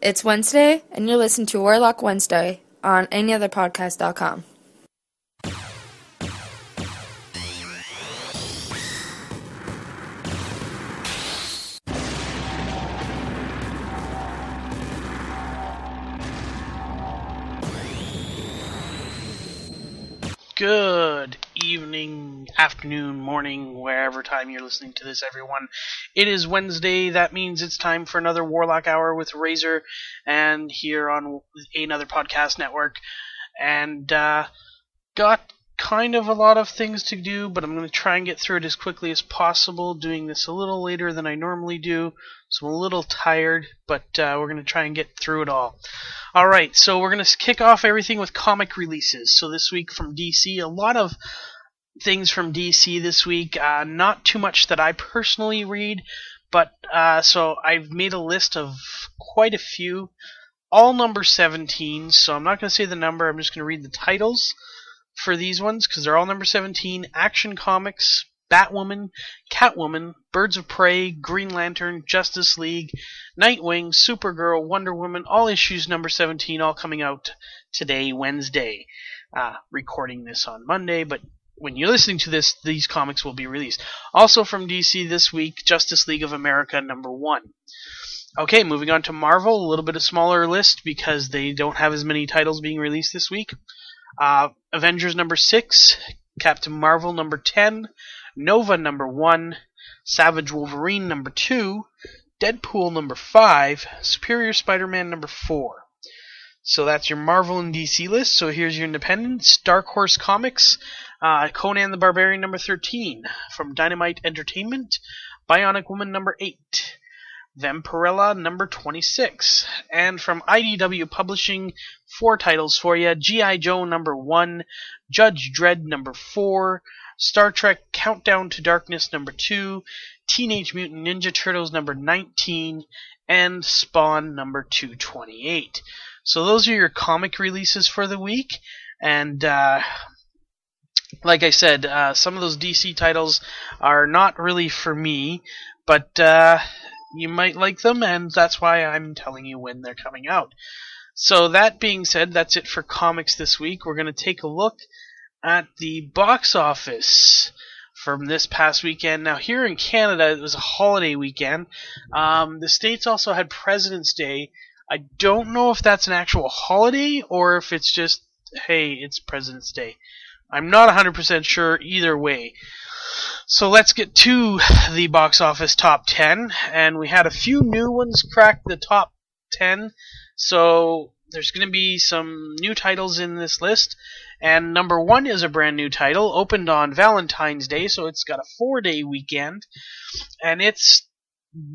It's Wednesday, and you're listening to Warlock Wednesday on Ehnotherpodcast.com. Good evening, afternoon, morning, wherever time you're listening to this, everyone. It is Wednesday. That means it's time for another Warlock Hour with Razor, and here on Ehnother Podcast Network. And got kind of a lot of things to do, but I'm going to try and get through it as quickly as possible, doing this a little later than I normally do, so I'm a little tired, but we're going to try and get through it all. Alright, so we're going to kick off everything with comic releases. So this week from DC, a lot of things from DC this week. Not too much that I personally read, but so I've made a list of quite a few, all number 17, so I'm not going to say the number, I'm just going to read the titles for these ones, because they're all number 17. Action Comics, Batwoman, Catwoman, Birds of Prey, Green Lantern, Justice League, Nightwing, Supergirl, Wonder Woman, all issues number 17, all coming out today, Wednesday. Recording this on Monday, but when you're listening to this, these comics will be released. Also from DC this week, Justice League of America number 1. Okay, moving on to Marvel, a little bit of smaller list because they don't have as many titles being released this week. Avengers number 6, Captain Marvel number 10, Nova number 1, Savage Wolverine number 2, Deadpool number 5, Superior Spider-Man number 4. So that's your Marvel and DC list. So here's your independents. Dark Horse Comics, Conan the Barbarian number 13, from Dynamite Entertainment, Bionic Woman number 8, Vampirella number 26, and from IDW Publishing, 4 titles for you: G.I. Joe number 1, Judge Dredd number 4, Star Trek Countdown to Darkness number 2, Teenage Mutant Ninja Turtles number 19, and Spawn number 228. So those are your comic releases for the week, and like I said, some of those DC titles are not really for me, but you might like them, and that's why I'm telling you when they're coming out. So that being said, that's it for comics this week. We're going to take a look at the box office from this past weekend. Now, here in Canada, it was a holiday weekend. The States also had President's Day. I don't know if that's an actual holiday or if it's just, hey, it's President's Day. I'm not 100% sure either way. So let's get to the box office top 10, and we had a few new ones crack the top 10, so there's going to be some new titles in this list, and number 1 is a brand new title, opened on Valentine's Day, so it's got a 4-day weekend, and it's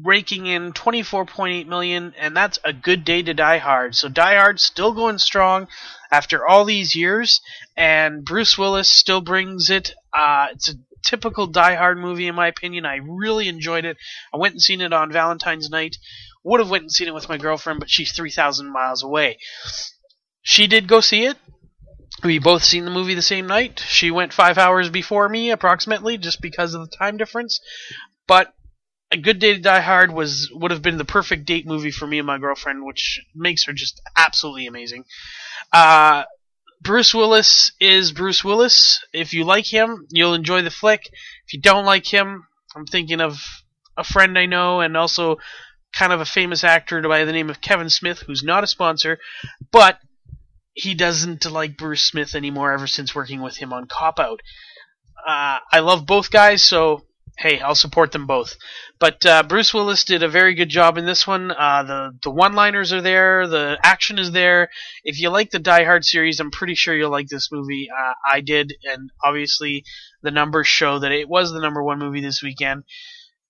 raking in 24.8 million, and that's a good day to Die Hard. So Die Hard's still going strong after all these years, and Bruce Willis still brings it. It's a typical Die Hard movie, in my opinion. I really enjoyed it. I went and seen it on Valentine's night. Would have went and seen it with my girlfriend, but she's 3,000 miles away. She did go see it. We both seen the movie the same night. She went 5 hours before me, approximately, just because of the time difference. But A Good Day to Die Hard would have been the perfect date movie for me and my girlfriend, which makes her just absolutely amazing. Bruce Willis is Bruce Willis. If you like him, you'll enjoy the flick. If you don't like him, I'm thinking of a friend I know and also kind of a famous actor by the name of Kevin Smith, who's not a sponsor, but he doesn't like Bruce Smith anymore ever since working with him on Cop Out. I love both guys, so hey, I'll support them both. But Bruce Willis did a very good job in this one. The one-liners are there. The action is there. If you like the Die Hard series, I'm pretty sure you'll like this movie. I did, and obviously the numbers show that it was the number 1 movie this weekend.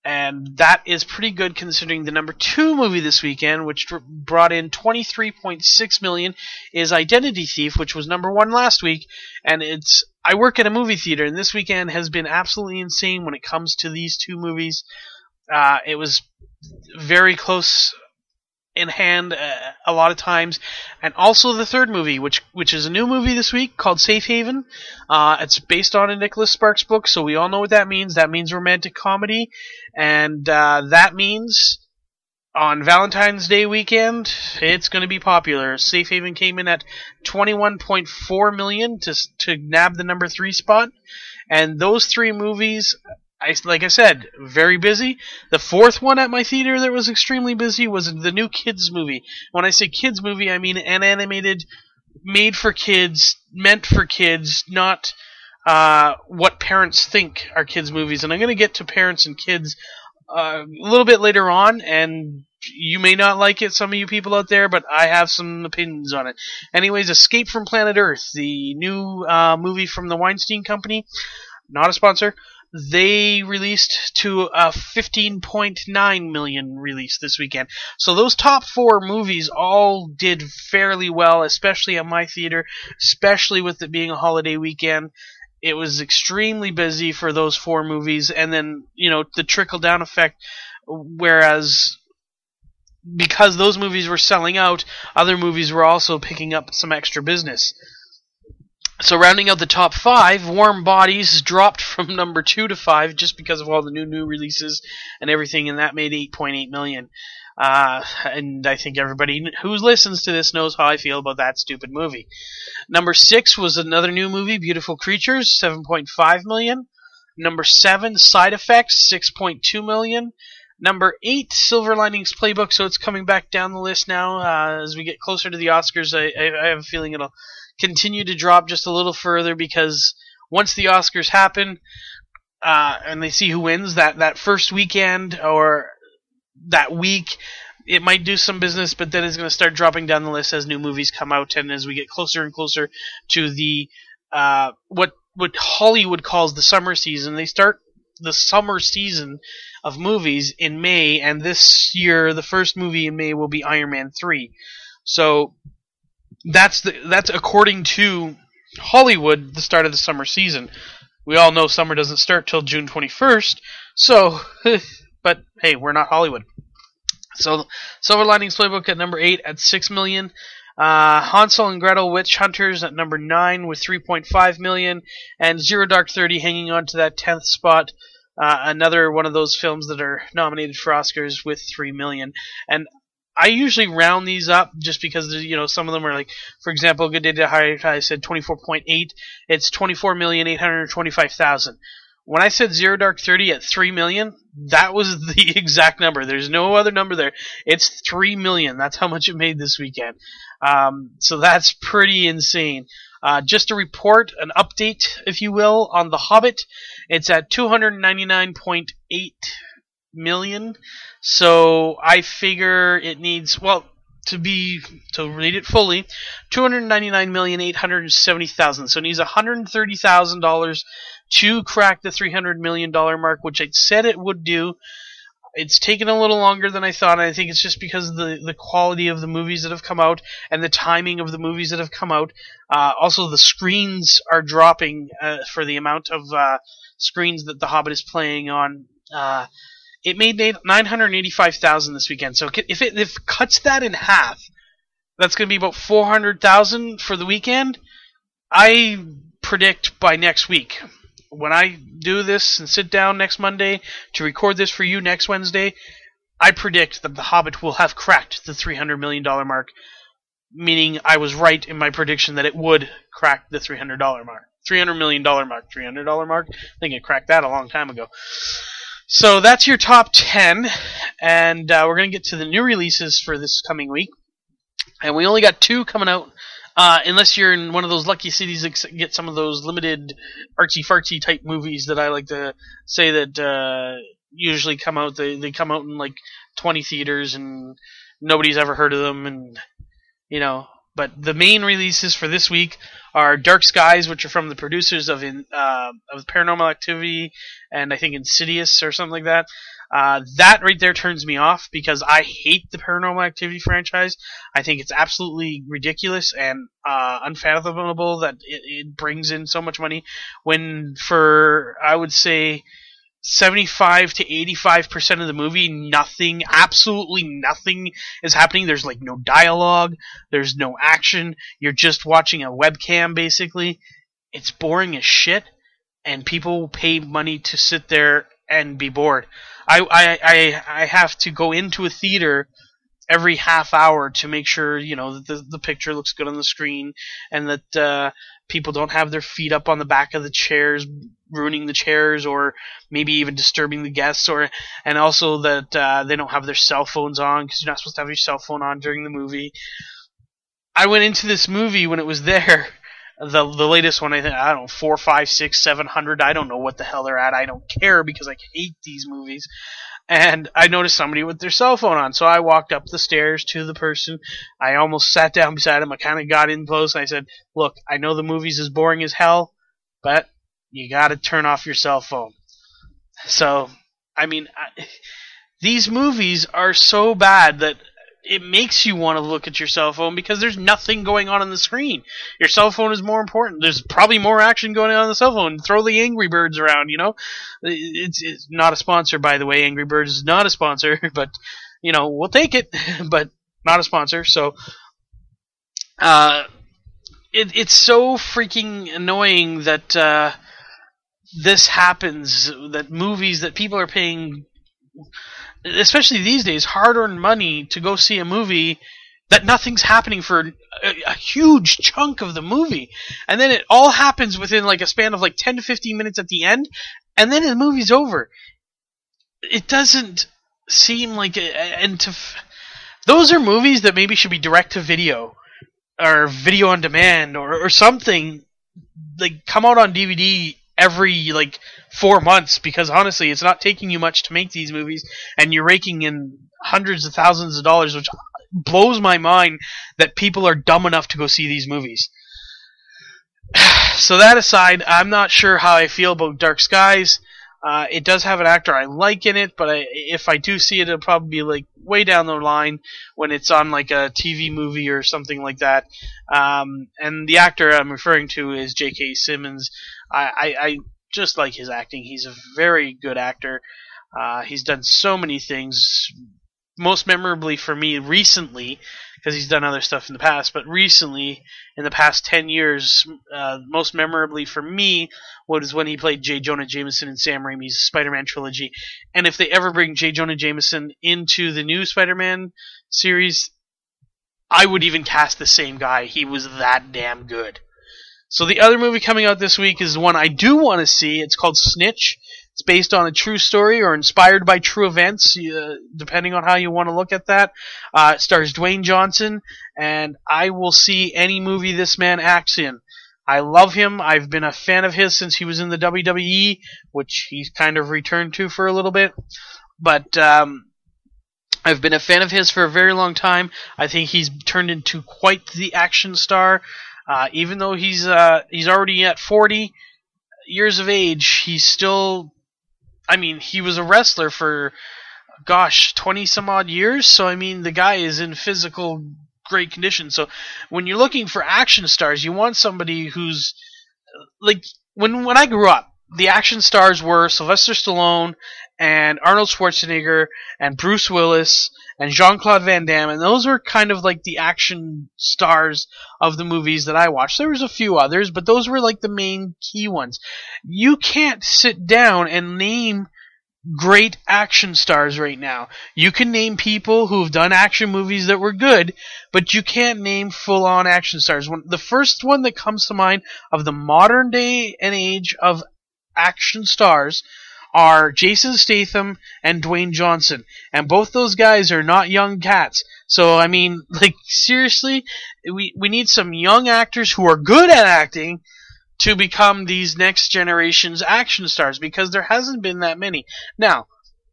And that is pretty good considering the number 2 movie this weekend, which brought in 23.6 million, is Identity Thief, which was number 1 last week. And I work at a movie theater, and this weekend has been absolutely insane when it comes to these 2 movies. It was very close in hand a lot of times, and also the 3rd movie, which is a new movie this week called Safe Haven. It's based on a Nicholas Sparks book, so we all know what that means. That means romantic comedy, and that means On Valentine's Day weekend, it's going to be popular. Safe Haven came in at 21.4 million to nab the number 3 spot, and those 3 movies, like I said, very busy. The 4th one at my theater that was extremely busy was the new kids movie. When I say kids movie, I mean an animated, made for kids, meant for kids, not what parents think are kids movies. And I'm going to get to parents and kids a little bit later on, and you may not like it, some of you people out there, but I have some opinions on it. Anyways, Escape from Planet Earth, the new movie from the Weinstein Company, not a sponsor, they released to a 15.9 million release this weekend. So those top 4 movies all did fairly well, especially at my theater, especially with it being a holiday weekend. It was extremely busy for those 4 movies, and then, the trickle-down effect, whereas because those movies were selling out, other movies were also picking up some extra business. So rounding out the top 5, Warm Bodies dropped from number 2 to 5 just because of all the new releases and everything, and that made 8.8 million. And I think everybody who listens to this knows how I feel about that stupid movie. Number 6 was another new movie, Beautiful Creatures, 7.5 million. Number 7, Side Effects, 6.2 million. Number 8, Silver Linings Playbook, so it's coming back down the list now. As we get closer to the Oscars, I have a feeling it'll continue to drop just a little further, because once the Oscars happen, and they see who wins that first weekend or that week, it might do some business, but then it's going to start dropping down the list as new movies come out, and as we get closer and closer to the what Hollywood calls the summer season. They start the summer season of movies in May, and this year the first movie in May will be Iron Man 3. So that's according to Hollywood, the start of the summer season. We all know summer doesn't start till June 21st, so but hey, we're not Hollywood. So Silver Linings Playbook at number 8 at 6 million. Hansel and Gretel Witch Hunters at number 9 with 3.5 million, and Zero Dark 30 hanging on to that 10th spot. Another one of those films that are nominated for Oscars with 3 million. And I usually round these up just because, some of them are like, for example, Good Day to I said 24.8. It's 24,825,000. When I said Zero Dark 30 at 3 million, that was the exact number. There's no other number there. It's 3 million. That's how much it made this weekend. So that's pretty insane. Just a report, an update, if you will, on The Hobbit. It's at 299.8 million. So I figure it needs, to read it fully, 299,870,000. So it needs $130,000 to crack the $300 million mark, which I said it would do. It's taken a little longer than I thought, and I think it's just because of the quality of the movies that have come out and the timing of the movies that have come out. Also, the screens are dropping for the amount of screens that The Hobbit is playing on. It made 985,000 this weekend, so if it cuts that in half, that's going to be about 400,000 for the weekend. I predict by next week, when I do this and sit down next Monday to record this for you next Wednesday, I predict that The Hobbit will have cracked the $300 million mark, meaning I was right in my prediction that it would crack the $300 mark. $300 million mark. $300 mark? I think it cracked that a long time ago. So that's your top 10, and we're going to get to the new releases for this coming week. And we only got 2 coming out. Unless you're in one of those lucky cities that get some of those limited artsy-fartsy type movies that I like to say that usually come out. They come out in like 20 theaters and nobody's ever heard of them, and But the main releases for this week are Dark Skies, which are from the producers of Paranormal Activity and I think Insidious or something like that. That right there turns me off because I hate the Paranormal Activity franchise. I think it's absolutely ridiculous and unfathomable that it brings in so much money when, for I would say 75 to 85% of the movie, absolutely nothing is happening. There's like no dialogue, there's no action, you're just watching a webcam basically. It's boring as shit, and people pay money to sit there and be bored. I have to go into a theater every half hour to make sure that the picture looks good on the screen, and that people don't have their feet up on the back of the chairs, ruining the chairs, or maybe even disturbing the guests, and also that they don't have their cell phones on, because you're not supposed to have your cell phone on during the movie. I went into this movie when it was there. The latest one, I don't know, 4, 5, 6, 700. I don't know what the hell they're at. I don't care because I hate these movies. And I noticed somebody with their cell phone on, so I walked up the stairs to the person. I almost sat down beside him. I kind of got in close, and I said, "Look, I know the movie's as boring as hell, but you got to turn off your cell phone." So, I mean, these movies are so bad that it makes you want to look at your cell phone because there's nothing going on the screen. Your cell phone is more important. There's probably more action going on the cell phone. Throw the Angry Birds around, It's not a sponsor, by the way. Angry Birds is not a sponsor, but, we'll take it, but not a sponsor. So, it's so freaking annoying that this happens, that movies that people are paying, especially these days, hard-earned money to go see a movie, that nothing's happening for a huge chunk of the movie. And then it all happens within like a span of like 10 to 15 minutes at the end, and then the movie's over. It doesn't seem like those are movies that maybe should be direct to video or video on demand or something, like come out on DVD every 4 months, because honestly it's not taking you much to make these movies, and you're raking in hundreds of thousands of dollars, which blows my mind that people are dumb enough to go see these movies. So that aside, I'm not sure how I feel about Dark Skies. It does have an actor I like in it, but if I do see it, it'll probably be way down the line when it's on a TV movie or something like that. And the actor I'm referring to is J.K. Simmons. I just like his acting. He's a very good actor. He's done so many things, most memorably for me recently, because he's done other stuff in the past, but recently, in the past 10 years, most memorably for me was when he played J. Jonah Jameson in Sam Raimi's Spider-Man trilogy. And if they ever bring J. Jonah Jameson into the new Spider-Man series, I would even cast the same guy. He was that damn good. So the other movie coming out this week is one I do want to see. It's called Snitch. It's based on a true story or inspired by true events, depending on how you want to look at that. It stars Dwayne Johnson, and I will see any movie this man acts in. I love him. I've been a fan of his since he was in the WWE, which he's kind of returned to for a little bit. But I've been a fan of his for a very long time. I think he's turned into quite the action star. Even though he's already at 40 years of age, he's still, he was a wrestler for, 20 some odd years, so the guy is in physical great condition. So when you're looking for action stars, you want somebody who's, when I grew up, the action stars were Sylvester Stallone and Arnold Schwarzenegger and Bruce Willis and Jean-Claude Van Damme, and those were kind of the action stars of the movies that I watched. There was a few others, but those were the main key ones. You can't sit down and name great action stars right now. You can name people who've done action movies that were good, but you can't name full-on action stars. The first one that comes to mind of the modern day and age of action stars are Jason Statham and Dwayne Johnson. And both those guys are not young cats. So, seriously, we need some young actors who are good at acting to become these next generation's action stars, because there hasn't been that many. Now,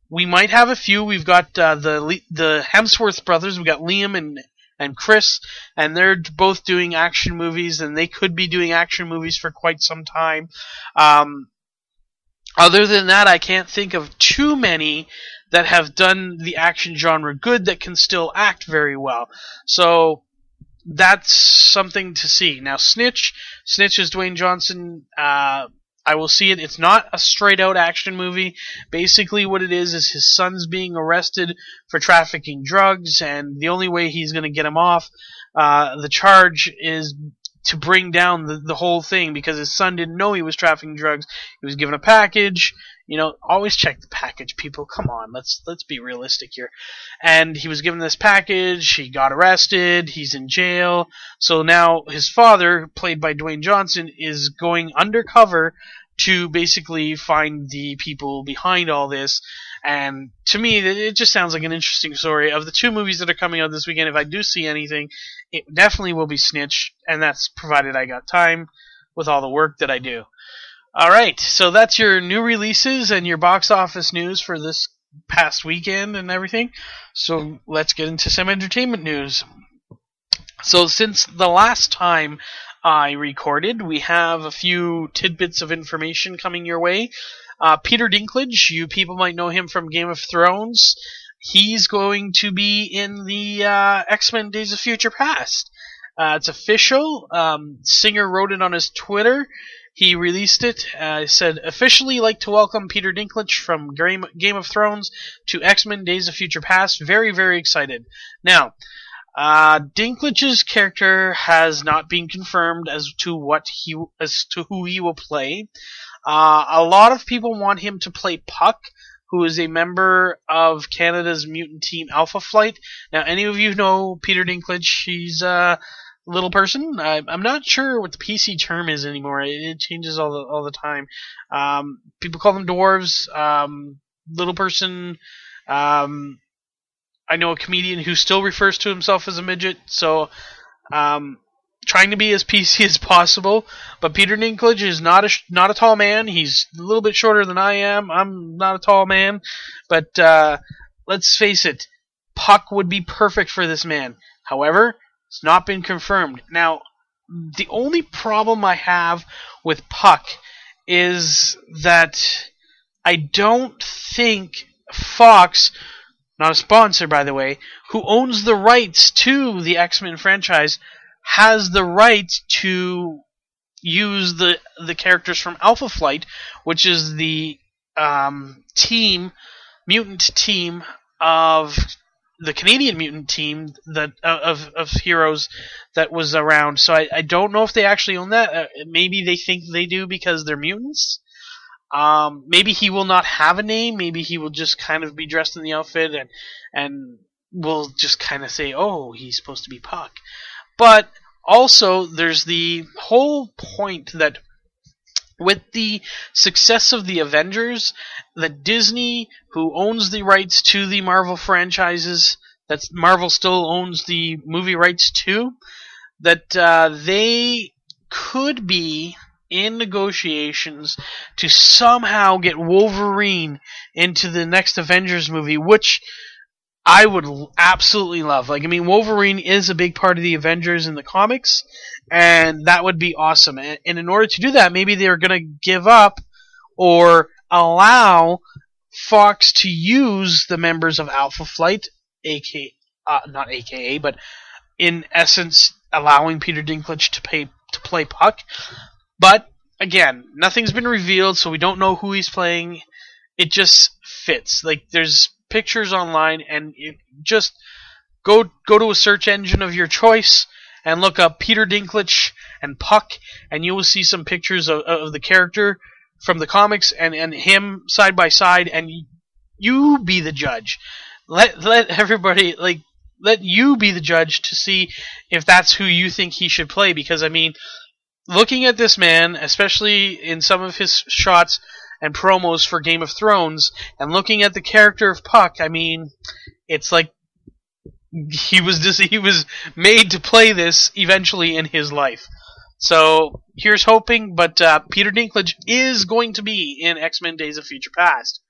we might have a few. We've got the Hemsworth brothers. We've got Liam and Chris, and they're both doing action movies, and they could be doing action movies for quite some time. Other than that, I can't think of too many that have done the action genre good that can still act very well. So that's something to see. Now, Snitch is Dwayne Johnson. I will see it. It's not a straight-out action movie. Basically, what it is his son's being arrested for trafficking drugs, and the only way he's going to get him off the charge is to bring down the whole thing, because his son didn't know he was trafficking drugs. He was given a package. Always check the package, people. Come on, let's be realistic here. And he was given this package. He got arrested. He's in jail. So now his father, played by Dwayne Johnson, is going undercover to basically find the people behind all this. And to me, it just sounds like an interesting story. Of the 2 movies that are coming out this weekend, if I do see anything, it definitely will be Snitch, and that's provided I got time with all the work that I do. Alright, so that's your new releases and your box office news for this past weekend and everything. So let's get into some entertainment news. So since the last time I recorded, we have a few tidbits of information coming your way. Peter Dinklage, you people might know him from Game of Thrones. He's going to be in the X-Men Days of Future Past. It's official. Singer wrote it on his Twitter. He released it. Said, officially like to welcome Peter Dinklage from Game of Thrones to X-Men Days of Future Past. Very, very excited. Now, Dinklage's character has not been confirmed as to who he will play. A lot of people want him to play Puck, who is a member of Canada's mutant team Alpha Flight. Now, any of you know Peter Dinklage? He's a little person. I'm not sure what the PC term is anymore. It changes all the time. People call them dwarves. Little person. I know a comedian who still refers to himself as a midget. So, trying to be as PC as possible. But Peter Dinklage is not a tall man. He's a little bit shorter than I am. I'm not a tall man. But let's face it, Puck would be perfect for this man. However, it's not been confirmed. Now, the only problem I have with Puck is that I don't think Fox, not a sponsor by the way, who owns the rights to the X-Men franchise, has the right to use the characters from Alpha Flight, which is the mutant team of the Canadian mutant team that of heroes that was around. So I don't know if they actually own that. Maybe they think they do because they're mutants. Maybe he will not have a name. Maybe he will just kind of be dressed in the outfit and we'll just kind of say, oh, he's supposed to be Puck. But also, there's the whole point that with the success of the Avengers, that Disney, who owns the rights to the Marvel franchises, that Marvel still owns the movie rights to, that they could be in negotiations to somehow get Wolverine into the next Avengers movie, which I would absolutely love. Wolverine is a big part of the Avengers in the comics, and that would be awesome. And in order to do that, maybe they're going to give up or allow Fox to use the members of Alpha Flight, not AKA, but in essence, allowing Peter Dinklage to play Puck. But, again, nothing's been revealed, so we don't know who he's playing. It just fits. There's pictures online, and you just go to a search engine of your choice and look up Peter Dinklage and Puck, and you will see some pictures of the character from the comics and him side by side, and you be the judge. Let everybody, let you be the judge to see if that's who you think he should play, because, looking at this man, especially in some of his shots and promos for Game of Thrones, and looking at the character of Puck, it's like he was made to play this eventually in his life. So here's hoping, but Peter Dinklage is going to be in X-Men Days of Future Past.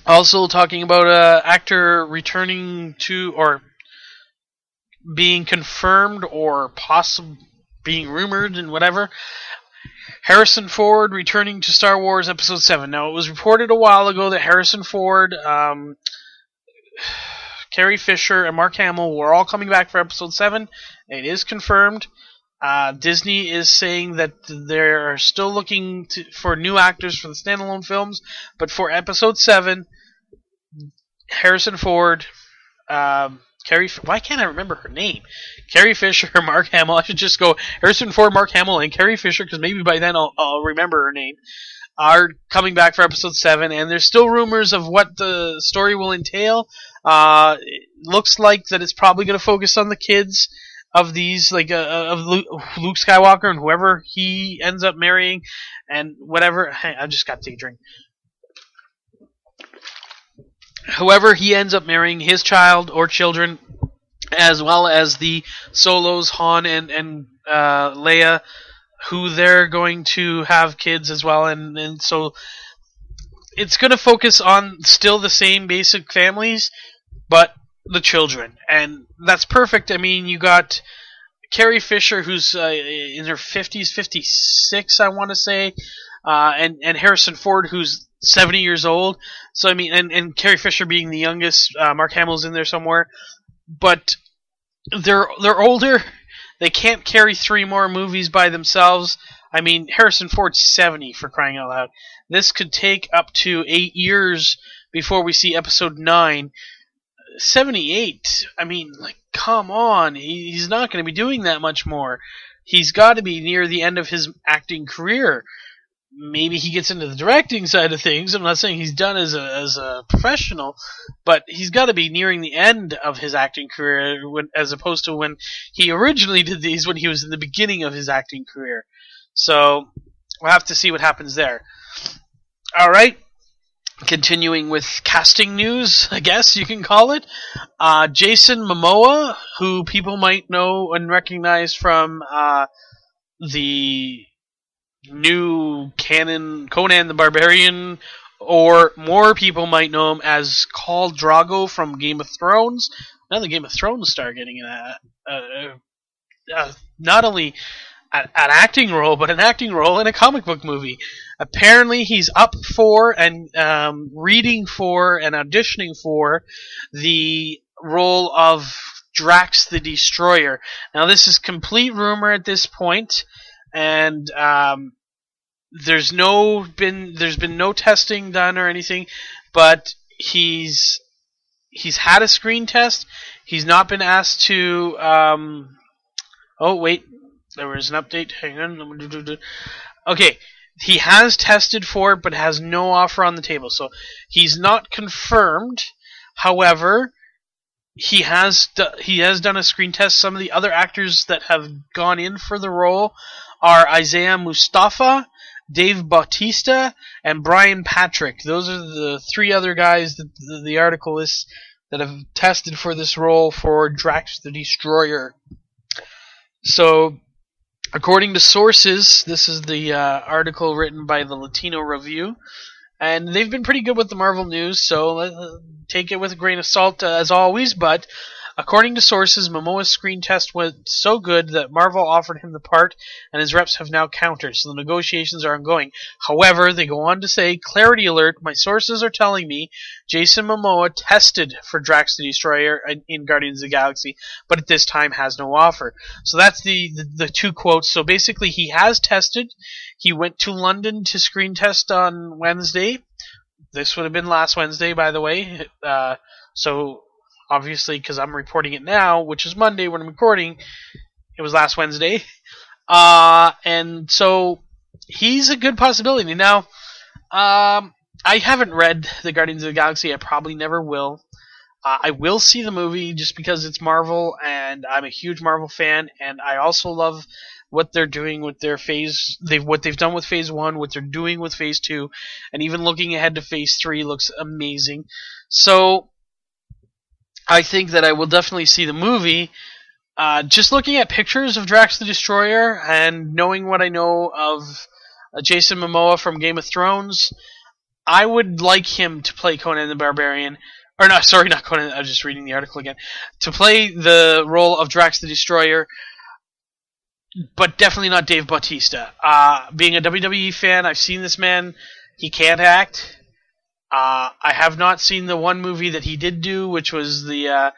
Also talking about an actor returning to, or being confirmed, or possibly being rumored and whatever. Harrison Ford returning to Star Wars Episode 7. Now, it was reported a while ago that Harrison Ford, Carrie Fisher, and Mark Hamill were all coming back for Episode 7. It is confirmed. Disney is saying that they're still looking for new actors for the standalone films, but for Episode 7, Harrison Ford, why can't I remember her name? Carrie Fisher, Mark Hamill. I should just go Harrison Ford, Mark Hamill, and Carrie Fisher, because maybe by then I'll remember her name. are coming back for episode 7, and there's still rumors of what the story will entail. It looks like that it's probably going to focus on the kids of these, of Luke Skywalker and whoever he ends up marrying, and whatever. Hey, I just got to take a drink. Whoever he ends up marrying, his child or children, as well as the Solos, Han and Leia, who they're going to have kids as well, and so it's going to focus on still the same basic families, but the children, and that's perfect. I mean, you got Carrie Fisher, who's in her 50s, 56, I want to say, and Harrison Ford, who's 70 years old. So I mean, and Carrie Fisher being the youngest, Mark Hamill's in there somewhere, but they're older. They can't carry 3 more movies by themselves. I mean, Harrison Ford's 70, for crying out loud. This could take up to 8 years before we see episode 9. 78. I mean, like, come on. He's not going to be doing that much more. He's got to be near the end of his acting career. Maybe he gets into the directing side of things. I'm not saying he's done as a professional, but he's got to be nearing the end of his acting career, as opposed to when he originally did these, when he was in the beginning of his acting career. So we'll have to see what happens there. All right. Continuing with casting news, I guess you can call it. Jason Momoa, who people might know and recognize from the new canon Conan the Barbarian, or more people might know him as Khal Drogo from Game of Thrones. Another Game of Thrones star getting not only an acting role, but an acting role in a comic book movie. Apparently he's up for and reading for and auditioning for the role of Drax the Destroyer. Now this is complete rumor at this point, and there's been no testing done or anything, but he's had a screen test. He's not been asked to. Oh wait, there was an update. Hang on. Okay, he has tested for it, but has no offer on the table, so he's not confirmed. However, he has done a screen test. Some of the other actors that have gone in for the role are Isaiah Mustafa, Dave Bautista, and Brian Patrick. Those are the 3 other guys that the article lists that have tested for this role for Drax the Destroyer. So, according to sources, this is the article written by the Latino Review, and they've been pretty good with the Marvel news, so take it with a grain of salt as always, but according to sources, Momoa's screen test went so good that Marvel offered him the part, and his reps have now countered, so the negotiations are ongoing. However, they go on to say, clarity alert, my sources are telling me Jason Momoa tested for Drax the Destroyer in Guardians of the Galaxy, but at this time has no offer. So that's the 2 quotes. So basically, he has tested. He went to London to screen test on Wednesday. This would have been last Wednesday, by the way. So obviously, because I'm reporting it now, which is Monday when I'm recording, it was last Wednesday. And so he's a good possibility. Now, I haven't read the Guardians of the Galaxy. I probably never will. I will see the movie just because it's Marvel, and I'm a huge Marvel fan, and I also love what they're doing with their what they've done with Phase 1, what they're doing with Phase 2, and even looking ahead to Phase 3 looks amazing. So I think that I will definitely see the movie. Just looking at pictures of Drax the Destroyer and knowing what I know of Jason Momoa from Game of Thrones, I would like him to play Conan the Barbarian. Or no, sorry, not Conan. I was just reading the article again. To play the role of Drax the Destroyer, but definitely not Dave Bautista. Being a WWE fan, I've seen this man. He can't act. I have not seen the one movie that he did do, which was the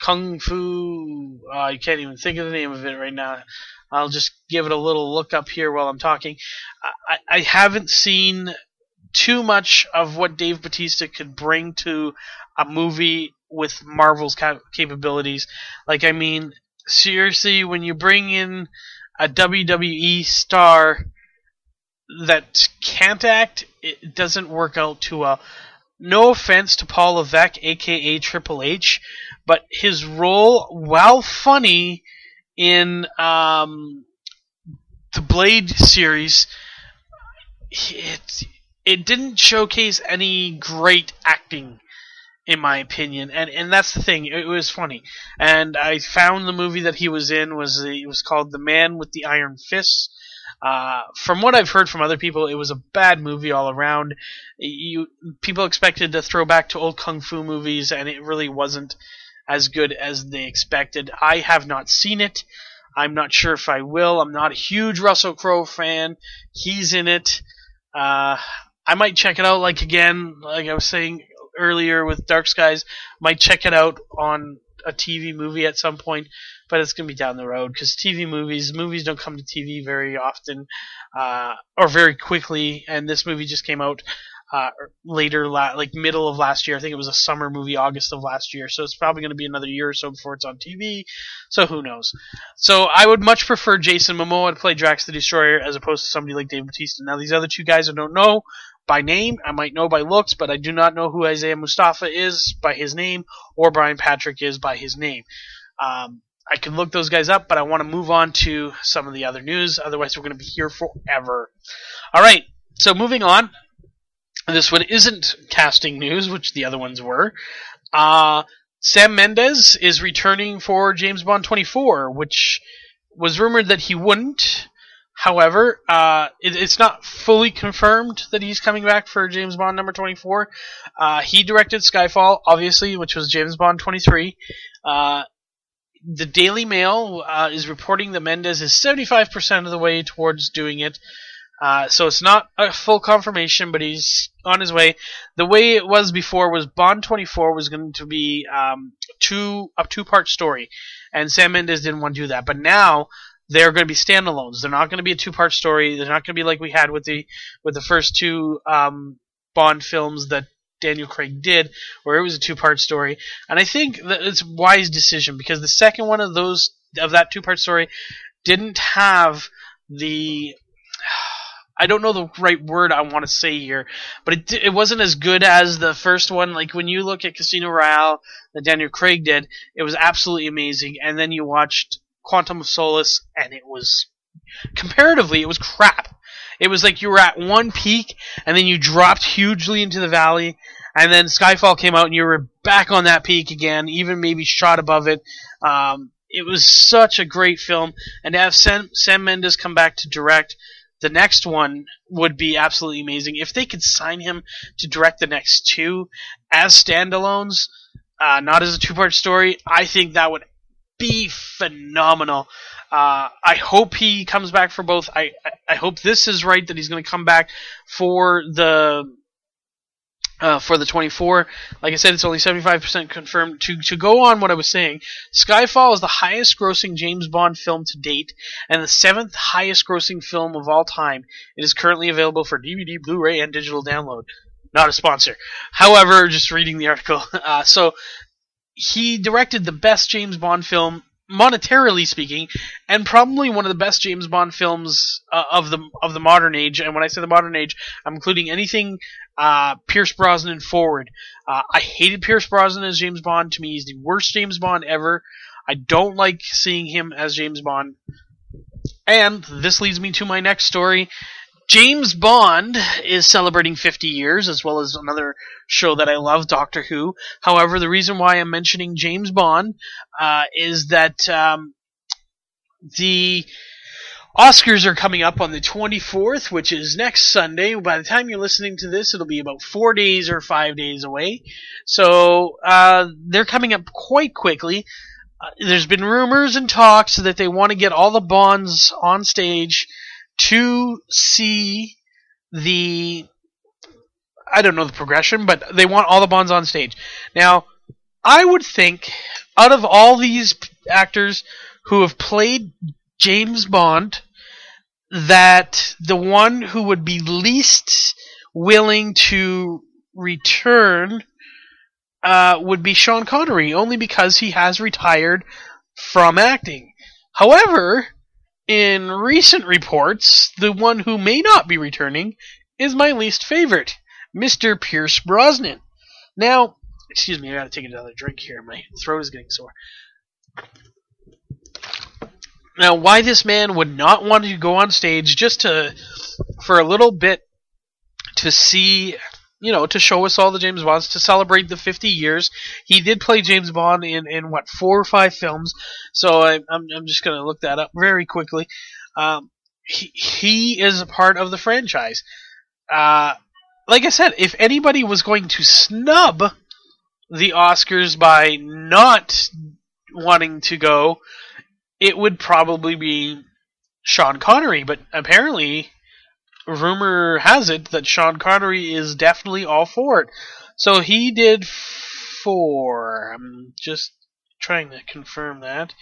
Kung Fu. I can't even think of the name of it right now. I'll just give it a little look up here while I'm talking. I haven't seen too much of what Dave Bautista could bring to a movie with Marvel's capabilities. Like, I mean, seriously, when you bring in a WWE star that can't act, it doesn't work out too well. No offense to Paul Levesque, aka Triple H, but his role, while funny in the Blade series, it didn't showcase any great acting, in my opinion, and that's the thing. It was funny, and I found the movie that he was in was called The Man with the Iron Fists. From what I've heard from other people, it was a bad movie all around. People expected to throw back to old kung fu movies, and it really wasn't as good as they expected. I have not seen it. I'm not sure if I will. I'm not a huge Russell Crowe fan. He's in it. I might check it out, like I was saying earlier with Dark Skies, might check it out on a TV movie at some point, but it's going to be down the road, because movies don't come to TV very often, or very quickly, and this movie just came out later, like middle of last year. I think it was a summer movie, August of last year, so it's probably going to be another year or so before it's on TV, so who knows. So I would much prefer Jason Momoa to play Drax the Destroyer as opposed to somebody like Dave Bautista. Now, these other two guys I don't know by name. I might know by looks, but I do not know who Isaiah Mustafa is by his name, or Brian Patrick is by his name. I can look those guys up, but I want to move on to some of the other news, otherwise we're going to be here forever. Alright, so moving on. This one isn't casting news, which the other ones were. Sam Mendes is returning for James Bond 24, which was rumored that he wouldn't. However, it's not fully confirmed that he's coming back for James Bond number 24. He directed Skyfall, obviously, which was James Bond 23. The Daily Mail is reporting that Mendes is 75% of the way towards doing it. So it's not a full confirmation, but he's on his way. The way it was before was Bond 24 was going to be a two-part story, and Sam Mendes didn't want to do that. But now they're going to be standalones. They're not going to be a two-part story. They're not going to be like we had with the first two Bond films that Daniel Craig did, where it was a two-part story. And I think that it's a wise decision, because the second one of that two-part story didn't have the... I don't know the right word I want to say here, but it wasn't as good as the first one. Like, when you look at Casino Royale that Daniel Craig did, it was absolutely amazing. And then you watched Quantum of Solace, and it was, comparatively, it was crap. It was like you were at one peak, and then you dropped hugely into the valley, and then Skyfall came out, and you were back on that peak again, even maybe shot above it. It was such a great film, and to have Sam Mendes come back to direct the next one would be absolutely amazing. If they could sign him to direct the next two as standalones, not as a two-part story, I think that would be phenomenal. I hope he comes back for both. I hope this is right, that he's going to come back for the 24. Like I said, it's only 75% confirmed. To go on what I was saying, Skyfall is the highest grossing James Bond film to date, and the 7th highest grossing film of all time. It is currently available for DVD, Blu-ray, and digital download. Not a sponsor. However, just reading the article. So, he directed the best James Bond film, monetarily speaking, and probably one of the best James Bond films of the modern age. And when I say the modern age, I'm including anything Pierce Brosnan forward. I hated Pierce Brosnan as James Bond. To me, he's the worst James Bond ever. I don't like seeing him as James Bond. And this leads me to my next story. James Bond is celebrating 50 years, as well as another show that I love, Doctor Who. However, the reason why I'm mentioning James Bond is that the Oscars are coming up on the 24th, which is next Sunday. By the time you're listening to this, it'll be about 4 days or 5 days away. So they're coming up quite quickly. There's been rumors and talks that they want to get all the Bonds on stage to see I don't know the progression, but they want all the Bonds on stage. Now, I would think, out of all these actors who have played James Bond, that the one who would be least willing to return would be Sean Connery, only because he has retired from acting. However, In recent reports, the one who may not be returning is my least favorite, Mr. Pierce Brosnan. Now, excuse me, I gotta take another drink here. My throat is getting sore. Now, why this man would not want to go on stage just for a little bit to see, to show us all the James Bonds, to celebrate the 50 years. He did play James Bond in 4 or 5 films, so I'm just going to look that up very quickly. He is a part of the franchise. Like I said, if anybody was going to snub the Oscars by not wanting to go, it would probably be Sean Connery, but apparently rumor has it that Sean Connery is definitely all for it. So he did 4. I'm just trying to confirm that.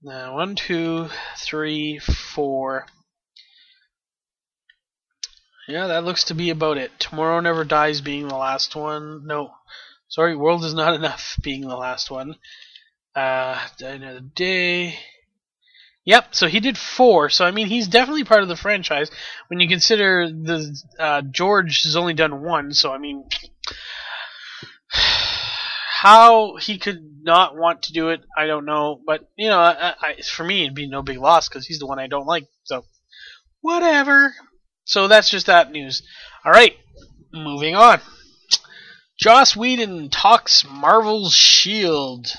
Now, 1, 2, 3, 4. Yeah, that looks to be about it. Tomorrow Never Dies being the last one. No. Sorry, World Is Not Enough being the last one. Another Day. Yep, so he did 4. So, I mean, he's definitely part of the franchise. When you consider George has only done 1, so, I mean, how he could not want to do it, I don't know. But, for me, it'd be no big loss because he's the one I don't like. So, whatever. So, that's just that news. Alright, moving on. Joss Whedon talks Marvel's S.H.I.E.L.D.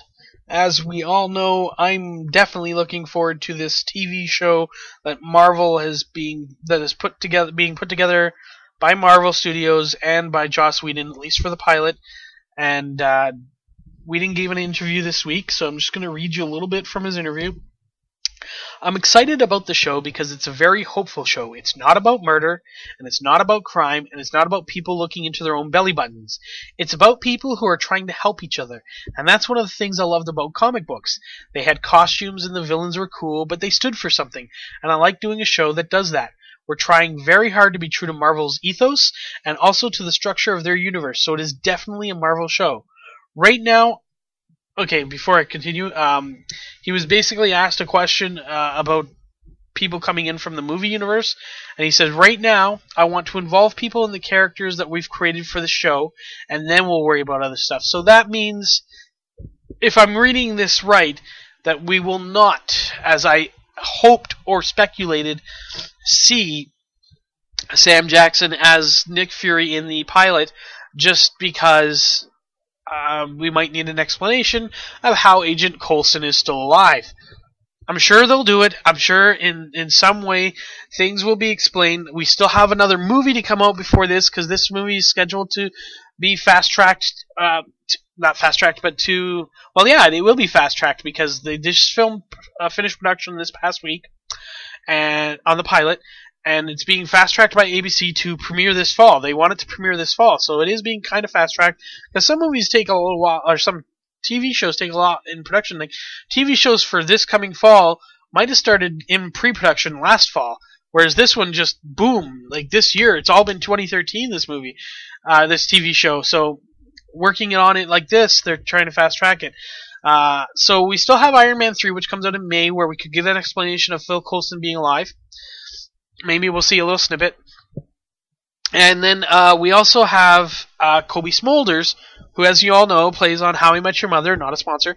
As we all know, I'm definitely looking forward to this TV show that Marvel being put together by Marvel Studios and by Joss Whedon, at least for the pilot. And Whedon gave an interview this week, so I'm just going to read you a little bit from his interview. I'm excited about the show because it's a very hopeful show. It's not about murder, and it's not about crime, and it's not about people looking into their own belly buttons. It's about people who are trying to help each other, and that's one of the things I loved about comic books. They had costumes and the villains were cool, but they stood for something, and I like doing a show that does that. We're trying very hard to be true to Marvel's ethos, and also to the structure of their universe, so it is definitely a Marvel show. Right now, okay, before I continue, he was basically asked a question about people coming in from the movie universe, and he says, right now, I want to involve people in the characters that we've created for the show, and then we'll worry about other stuff. So that means, if I'm reading this right, that we will not, as I hoped or speculated, see Sam Jackson as Nick Fury in the pilot, just because we might need an explanation of how Agent Coulson is still alive. I'm sure they'll do it. I'm sure in some way things will be explained. We still have another movie to come out before this, because this movie is scheduled to be fast-tracked. Not fast-tracked, but it will be fast-tracked because they just finished production this past week and on the pilot. And it's being fast-tracked by ABC to premiere this fall. They want it to premiere this fall, so it is being kind of fast-tracked. Because some movies take a little while, or some TV shows take a lot in production. Like, TV shows for this coming fall might have started in pre-production last fall. Whereas this one just, boom, like this year. It's all been 2013, this movie, this TV show. So, working on it like this, they're trying to fast-track it. So we still have Iron Man 3, which comes out in May, where we could get an explanation of Phil Coulson being alive. Maybe we'll see a little snippet. And then we also have Kobe Smulders, who, as you all know, plays on How I Met Your Mother, not a sponsor.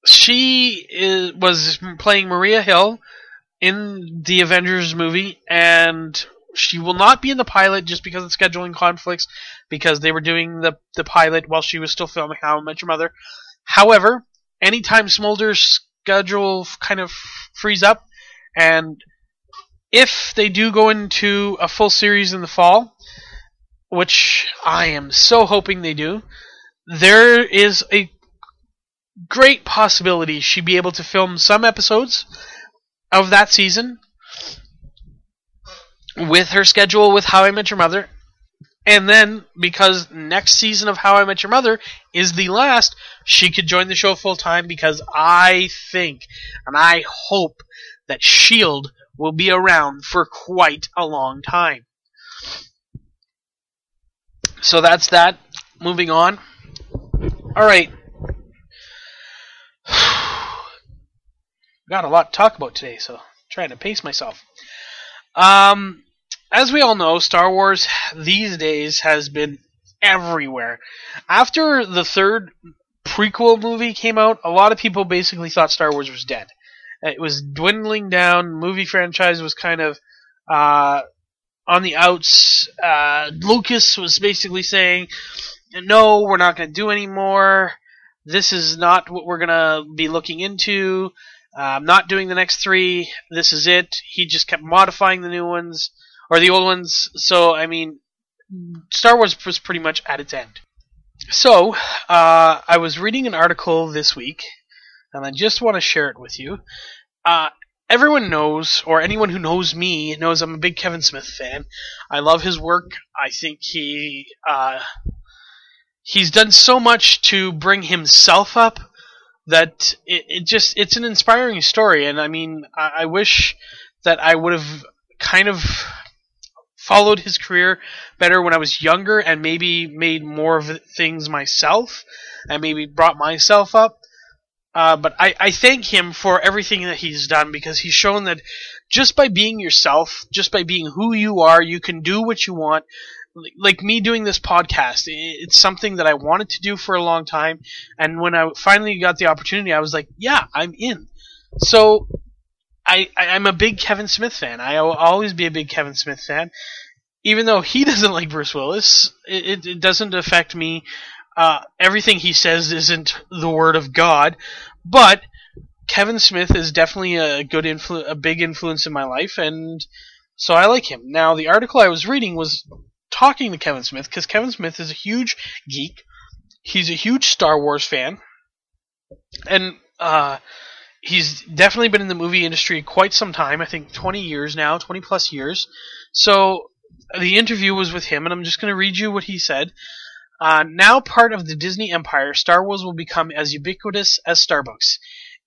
She was playing Maria Hill in the Avengers movie, and she will not be in the pilot just because of scheduling conflicts, because they were doing the pilot while she was still filming How I Met Your Mother. However, anytime Smulders' schedule kind of frees up, and if they do go into a full series in the fall, which I am so hoping they do, there is a great possibility she'd be able to film some episodes of that season with her schedule with How I Met Your Mother. And then, because next season of How I Met Your Mother is the last, she could join the show full time, because I think, and I hope, that S.H.I.E.L.D. will be around for quite a long time. So that's that. Moving on. Alright. got a lot to talk about today, so I'm trying to pace myself. As we all know, Star Wars these days has been everywhere. After the third prequel movie came out, a lot of people basically thought Star Wars was dead. It was dwindling down. The movie franchise was kind of on the outs. Lucas was basically saying, no, we're not going to do anymore. This is not what we're going to be looking into. I'm not doing the next three. This is it. He just kept modifying the new ones, or the old ones. So, I mean, Star Wars was pretty much at its end. So, I was reading an article this week, and I just want to share it with you. Everyone knows, or anyone who knows me, knows I'm a big Kevin Smith fan. I love his work. I think he's done so much to bring himself up that it's an inspiring story. And I mean, I wish that I would have kind of followed his career better when I was younger and maybe made more of things myself and maybe brought myself up. But I thank him for everything that he's done, because he's shown that just by being yourself, just by being who you are, you can do what you want. Like me doing this podcast, it's something that I wanted to do for a long time, and when I finally got the opportunity, I was like, yeah, I'm in. So I'm a big Kevin Smith fan. I'll always be a big Kevin Smith fan. Even though he doesn't like Bruce Willis, it doesn't affect me. Everything he says isn't the word of God, but Kevin Smith is definitely a big influence in my life, and so I like him. Now, the article I was reading was talking to Kevin Smith, because Kevin Smith is a huge geek. He's a huge Star Wars fan, and he's definitely been in the movie industry quite some time. I think 20 years now, 20 plus years. So the interview was with him, and I'm just going to read you what he said. Now part of the Disney empire, Star Wars will become as ubiquitous as Starbucks.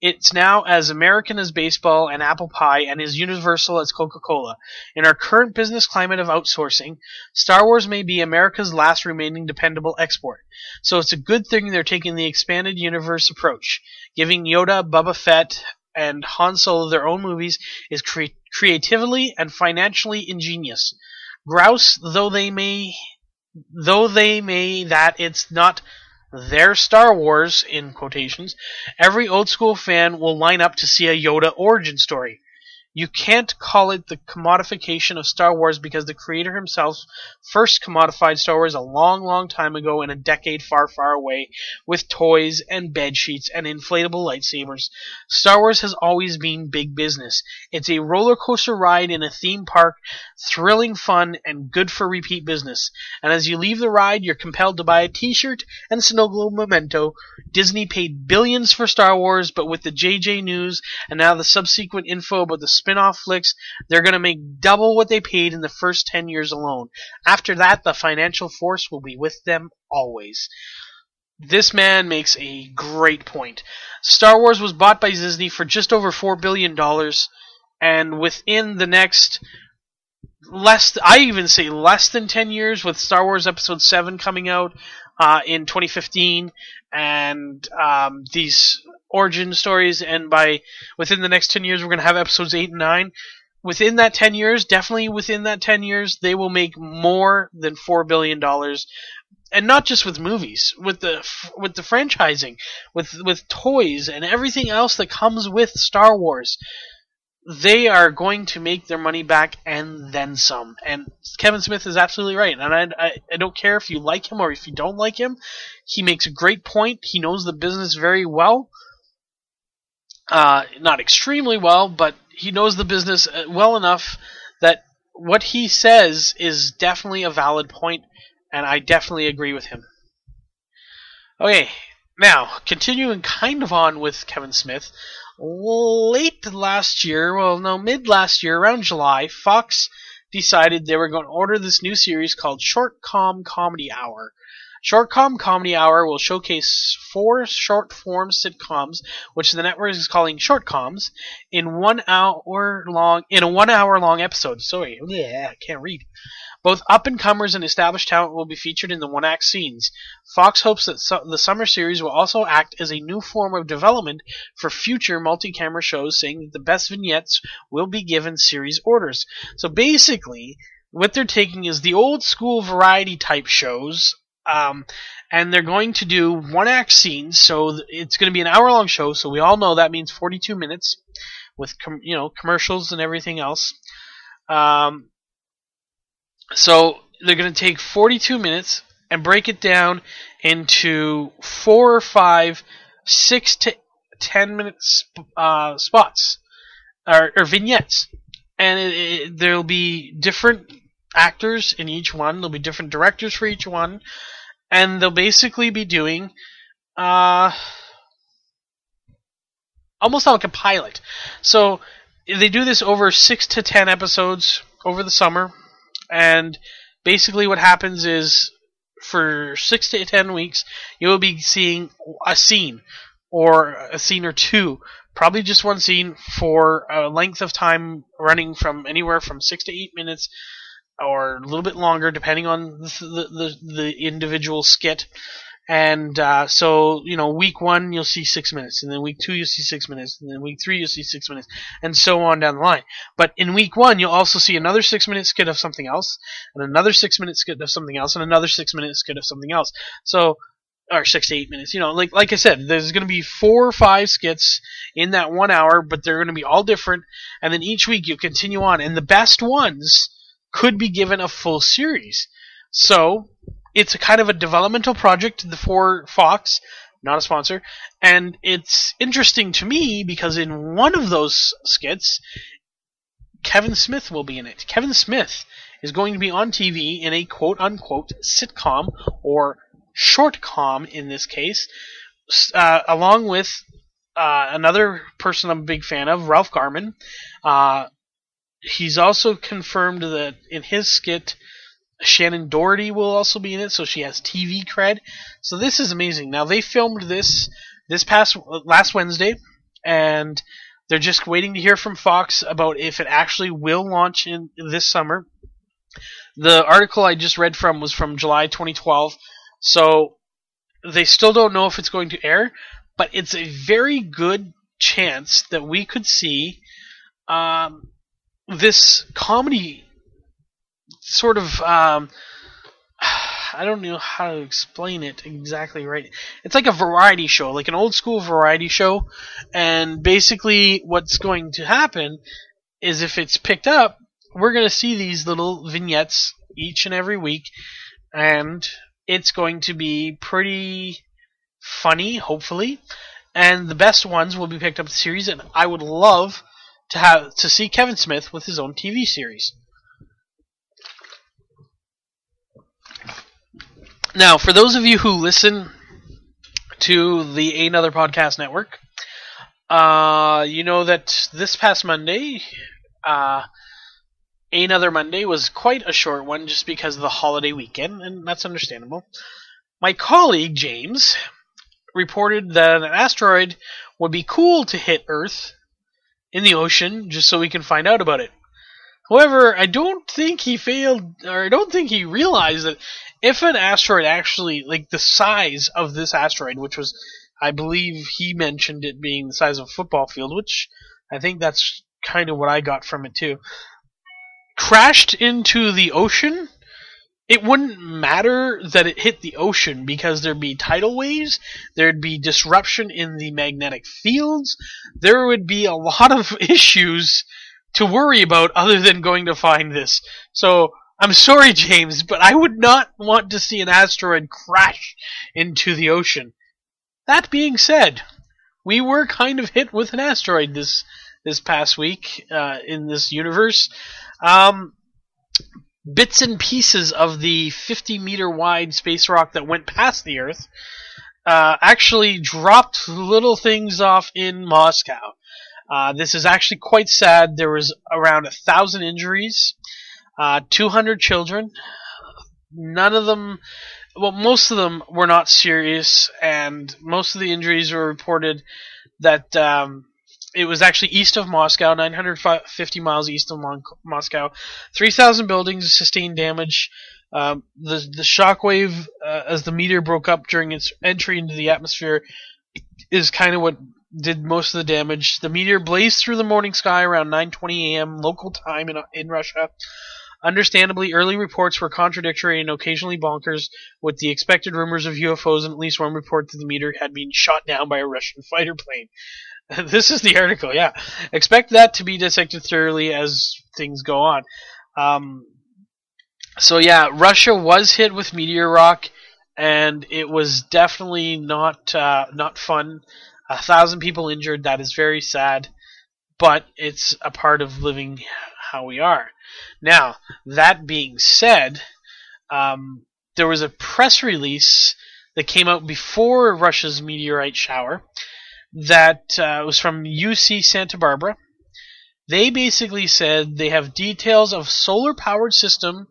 It's now as American as baseball and apple pie, and as universal as Coca-Cola. In our current business climate of outsourcing, Star Wars may be America's last remaining dependable export. So it's a good thing they're taking the expanded universe approach. Giving Yoda, Boba Fett, and Han Solo their own movies is creatively and financially ingenious. Grouse though they may that it's not their Star Wars, in quotations, every old school fan will line up to see a Yoda origin story. You can't call it the commodification of Star Wars, because the creator himself first commodified Star Wars a long, long time ago in a decade far, far away, with toys and bed sheets and inflatable lightsabers. Star Wars has always been big business. It's a roller coaster ride in a theme park, thrilling fun and good for repeat business. And as you leave the ride, you're compelled to buy a t-shirt and snow globe memento. Disney paid billions for Star Wars, but with the JJ news and now the subsequent info about the spin-off flicks, they're going to make double what they paid in the first 10 years alone. After that, the financial force will be with them always. This man makes a great point. Star Wars was bought by Disney for just over $4 billion, and within the next less than 10 years, with Star Wars Episode 7 coming out in 2015, and these origin stories, and within the next 10 years we're going to have episodes 8 and 9. Within that 10 years, definitely within that 10 years, they will make more than $4 billion. And not just with movies, with the franchising, with toys and everything else that comes with Star Wars. They are going to make their money back and then some. And Kevin Smith is absolutely right. And I don't care if you like him or if you don't like him. He makes a great point. He knows the business very well. Not extremely well, but he knows the business well enough that what he says is definitely a valid point, and I definitely agree with him. Okay, now, continuing kind of on with Kevin Smith, mid last year, around July, Fox decided they were going to order this new series called Short Comedy Hour. Shortcom Comedy Hour will showcase 4 short-form sitcoms, which the network is calling Shortcoms, in a 1 hour long episode. Sorry, I can't read. Both up-and-comers and established talent will be featured in the one-act scenes. Fox hopes that the summer series will also act as a new form of development for future multi-camera shows, saying that the best vignettes will be given series orders. So basically, what they're taking is the old-school variety-type shows, and they're going to do one-act scenes, so it's going to be an hour-long show, so we all know that means 42 minutes, with commercials and everything else. So they're going to take 42 minutes and break it down into 4 or 5, 6 to 10 minute spots or vignettes, and there'll be different actors in each one. There'll be different directors for each one, and they'll basically be doing almost like a pilot. So they do this over 6 to 10 episodes over the summer. And basically what happens is for 6 to 10 weeks, you will be seeing a scene or a scene or two, probably just one scene for a length of time running from anywhere from 6 to 8 minutes or a little bit longer depending on the individual skit. And so, week 1 you'll see 6 minutes, and then week 2 you'll see 6 minutes, and then week 3 you'll see 6 minutes, and so on down the line. But in week 1 you'll also see another 6-minute skit of something else, and another 6-minute skit of something else, and another 6-minute skit of something else. So, or 6 to 8 minutes. Like I said, there's going to be 4 or 5 skits in that 1 hour, but they're going to be all different. And then each week you continue on, and the best ones could be given a full series. So it's a kind of a developmental project for Fox, not a sponsor, and it's interesting to me because in one of those skits, Kevin Smith will be in it. Kevin Smith is going to be on TV in a quote-unquote sitcom, or shortcom in this case, along with another person I'm a big fan of, Ralph Garman. He's also confirmed that in his skit, Shannon Doherty will also be in it, so she has TV cred. So this is amazing. Now, they filmed this last Wednesday, and they're just waiting to hear from Fox about if it actually will launch in this summer. The article I just read from was from July 2012, so they still don't know if it's going to air, but it's a very good chance that we could see this comedy sort of, I don't know how to explain it exactly right. It's like a variety show, like an old school variety show, and basically what's going to happen is if it's picked up, we're going to see these little vignettes each and every week, and it's going to be pretty funny, hopefully, and the best ones will be picked up in the series, and I would love to see Kevin Smith with his own TV series. Now, for those of you who listen to the Ehnother Podcast Network, you know that this past Monday, Ehnother Monday was quite a short one just because of the holiday weekend, and that's understandable. My colleague, James, reported that an asteroid would be cool to hit Earth in the ocean just so we can find out about it. However, I don't think he realized that if an asteroid actually, like the size of this asteroid, which was, I believe he mentioned it being the size of a football field, which I think that's kind of what I got from it too, crashed into the ocean, it wouldn't matter that it hit the ocean because there'd be tidal waves, there'd be disruption in the magnetic fields, there would be a lot of issues to worry about other than going to find this. So, I'm sorry, James, but I would not want to see an asteroid crash into the ocean. That being said, we were kind of hit with an asteroid this past week in this universe. Bits and pieces of the 50-meter wide space rock that went past the Earth actually dropped little things off in Moscow. This is actually quite sad. There was around 1,000 injuries, 200 children. None of them well, most of them were not serious, and most of the injuries were reported that it was actually east of Moscow, 950 miles east of Moscow. 3,000 buildings sustained damage. The shockwave as the meteor broke up during its entry into the atmosphere is kind of what did most of the damage. The meteor blazed through the morning sky around 9:20 a.m. local time in Russia. Understandably, early reports were contradictory and occasionally bonkers, with the expected rumors of UFOs and at least one report that the meteor had been shot down by a Russian fighter plane. This is the article, yeah. Expect that to be dissected thoroughly as things go on. So yeah, Russia was hit with meteor rock, and it was definitely not fun. 1,000 people injured. That is very sad, but it's a part of living how we are. Now, that being said, there was a press release that came out before Russia's meteorite shower that was from UC Santa Barbara. They basically said they have details of solar-powered system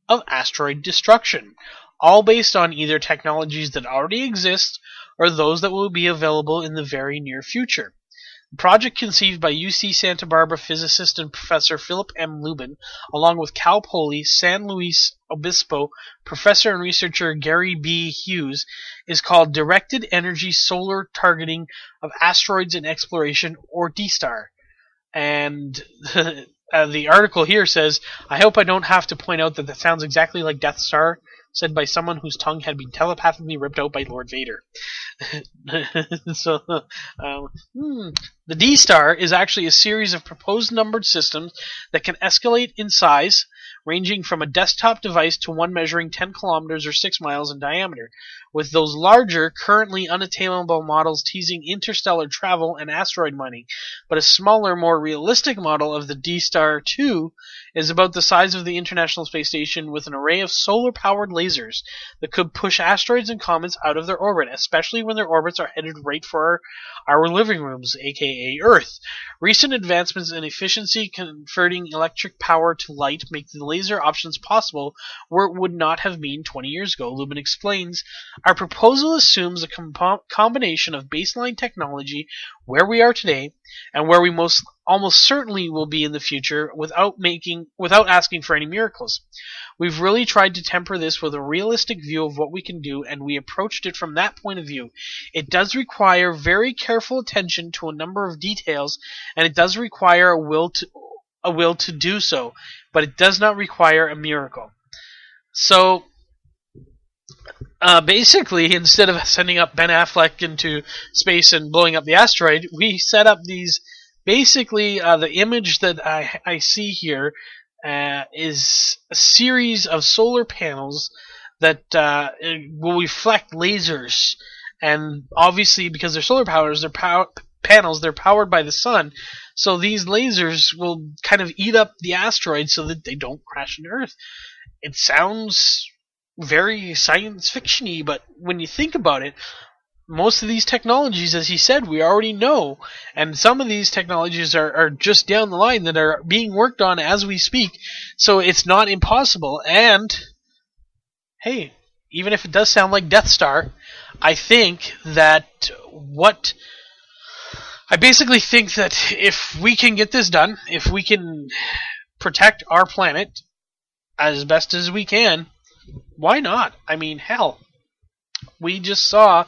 of asteroid destruction, all based on either technologies that already exist or those that will be available in the very near future. The project, conceived by UC Santa Barbara physicist and professor Philip M. Lubin, along with Cal Poly, San Luis Obispo professor and researcher Gary B. Hughes, is called Directed Energy Solar Targeting of Asteroids and Exploration, or DSTAR. And the article here says, I hope I don't have to point out that that sounds exactly like Death Star, said by someone whose tongue had been telepathically ripped out by Lord Vader. So, the D-Star is actually a series of proposed numbered systems that can escalate in size, ranging from a desktop device to one measuring 10 kilometers or 6 miles in diameter, with those larger, currently unattainable models teasing interstellar travel and asteroid mining. But a smaller, more realistic model of the D-Star 2 is about the size of the International Space Station, with an array of solar-powered lasers that could push asteroids and comets out of their orbit, especially when their orbits are headed right for our living rooms, aka Earth. Recent advancements in efficiency converting electric power to light make the laser options possible where it would not have been 20 years ago. Lubin explains, our proposal assumes a combination of baseline technology where we are today and where we almost certainly will be in the future without asking for any miracles. We've really tried to temper this with a realistic view of what we can do, and we approached it from that point of view. It does require very careful attention to a number of details, and it does require a will to do so, but it does not require a miracle. So, basically, instead of sending up Ben Affleck into space and blowing up the asteroid, we set up these. Basically, the image that I see here is a series of solar panels that will reflect lasers, and obviously, because they're solar panels, they're powered by the sun. So these lasers will kind of eat up the asteroid so that they don't crash into Earth. It sounds very science fiction-y, but when you think about it, most of these technologies, as he said, we already know, and some of these technologies are just down the line that are being worked on as we speak, so it's not impossible. And hey, even if it does sound like Death Star, I think that I basically think that if we can get this done, if we can protect our planet as best as we can, why not? I mean, hell, we just saw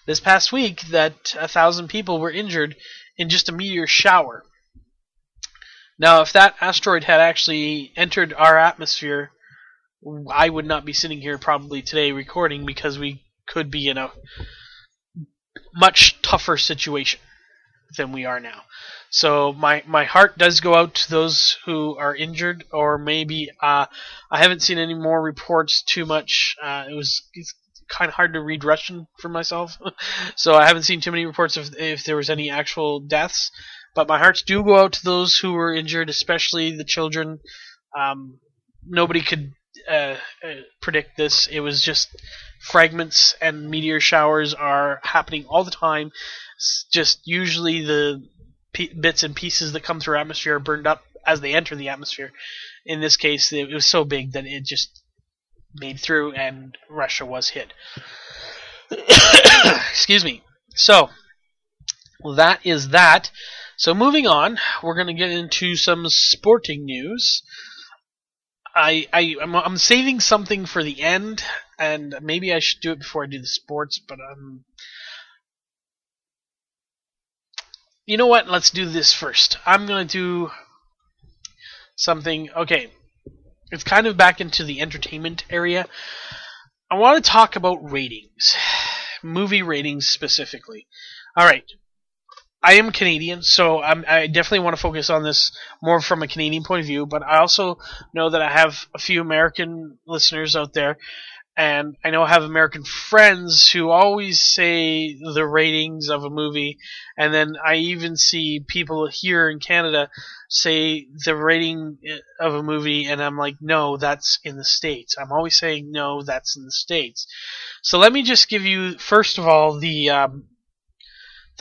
this past week that 1,000 people were injured in just a meteor shower. Now, if that asteroid had actually entered our atmosphere, I would not be sitting here probably today recording, because we could be in a much tougher situation than we are now. So my heart does go out to those who are injured, or maybe I haven't seen any more reports too much. It's kind of hard to read Russian for myself, so I haven't seen too many reports if there was any actual deaths. But my hearts do go out to those who were injured, especially the children. Nobody could predict this. It was just fragments, and meteor showers are happening all the time. It's just usually the bits and pieces that come through atmosphere are burned up as they enter the atmosphere. In this case, it was so big that it just made through, and Russia was hit. Excuse me. So, that is that. So moving on, we're going to get into some sporting news. I'm saving something for the end, and maybe I should do it before I do the sports, but you know what? Let's do this first. I'm going to do something. Okay, it's kind of back into the entertainment area. I want to talk about ratings. Movie ratings specifically. Alright. I am Canadian, so I definitely want to focus on this more from a Canadian point of view, but I also know that I have a few American listeners out there, and I know I have American friends who always say the ratings of a movie, and then I even see people here in Canada say the rating of a movie, and I'm like, no, that's in the States. I'm always saying, no, that's in the States. So let me just give you, first of all, the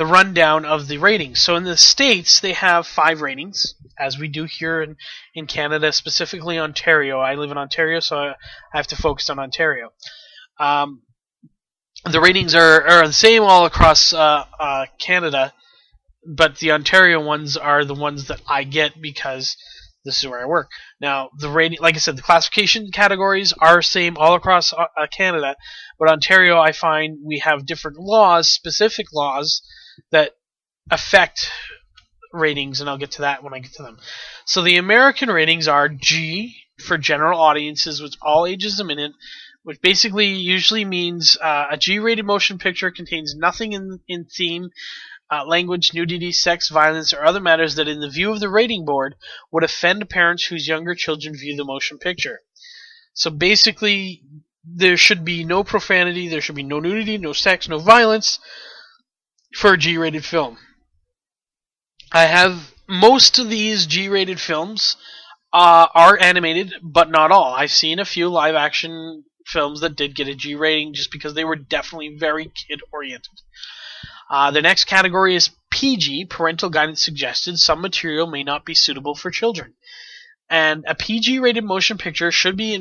rundown of the ratings. So in the States, they have 5 ratings, as we do here in Canada, specifically Ontario. I live in Ontario, so I have to focus on Ontario. The ratings are the same all across Canada, but the Ontario ones are the ones that I get because this is where I work. Now, the rating, like I said, the classification categories are same all across Canada, but Ontario, I find we have different laws, specific laws, that affect ratings, and I'll get to that when I get to them. So the American ratings are G for general audiences, with all ages a minute, which basically usually means a G-rated motion picture contains nothing in theme, language, nudity, sex, violence, or other matters that, in the view of the rating board, would offend parents whose younger children view the motion picture. So basically, there should be no profanity, there should be no nudity, no sex, no violence for a G-rated film. I have most of these G-rated films are animated, but not all. I've seen a few live-action films that did get a G rating just because they were definitely very kid-oriented. The next category is PG, parental guidance suggested. Some material may not be suitable for children. And a PG-rated motion picture should be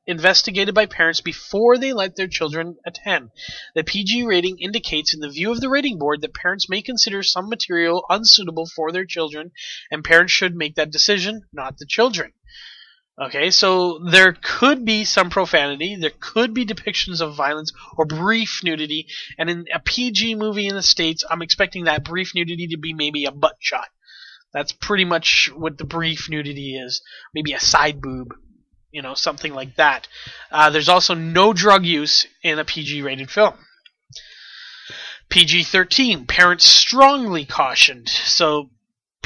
investigated by parents before they let their children attend. The PG rating indicates, in the view of the rating board, that parents may consider some material unsuitable for their children, and parents should make that decision, not the children. Okay, so there could be some profanity, there could be depictions of violence or brief nudity, and in a PG movie in the States, I'm expecting that brief nudity to be maybe a butt shot. That's pretty much what the brief nudity is. Maybe a side boob, something like that. There's also no drug use in a PG-rated film. PG-13, parents strongly cautioned. So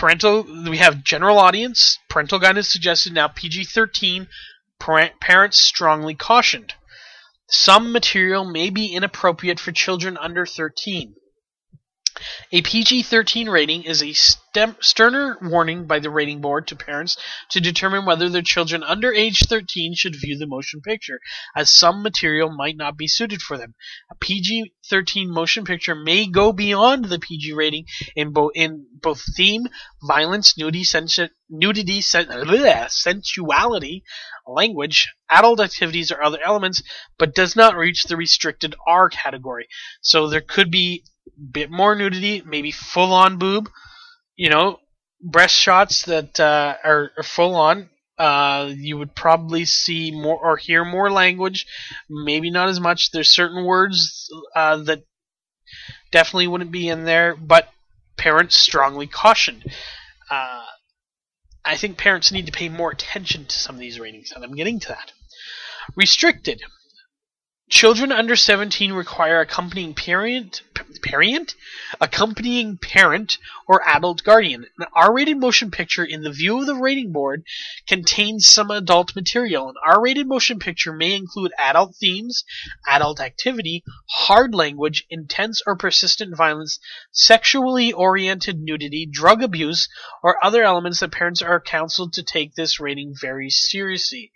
we have general audience, parental guidance suggested. Now PG-13, parents strongly cautioned. Some material may be inappropriate for children under 13. A PG-13 rating is a sterner warning by the rating board to parents to determine whether their children under age 13 should view the motion picture, as some material might not be suited for them. A PG-13 motion picture may go beyond the PG rating in both theme, violence, nudity, sensuality, language, adult activities, or other elements, but does not reach the restricted R category. So there could be bit more nudity, maybe full-on boob, breast shots that are full-on. You would probably see more or hear more language, maybe not as much. There's certain words that definitely wouldn't be in there, but parents strongly cautioned. I think parents need to pay more attention to some of these ratings, and I'm getting to that. Restricted. Children under 17 require accompanying parent, or adult guardian. An R-rated motion picture, in the view of the rating board, contains some adult material. An R-rated motion picture may include adult themes, adult activity, hard language, intense or persistent violence, sexually oriented nudity, drug abuse, or other elements that parents are counseled to take this rating very seriously.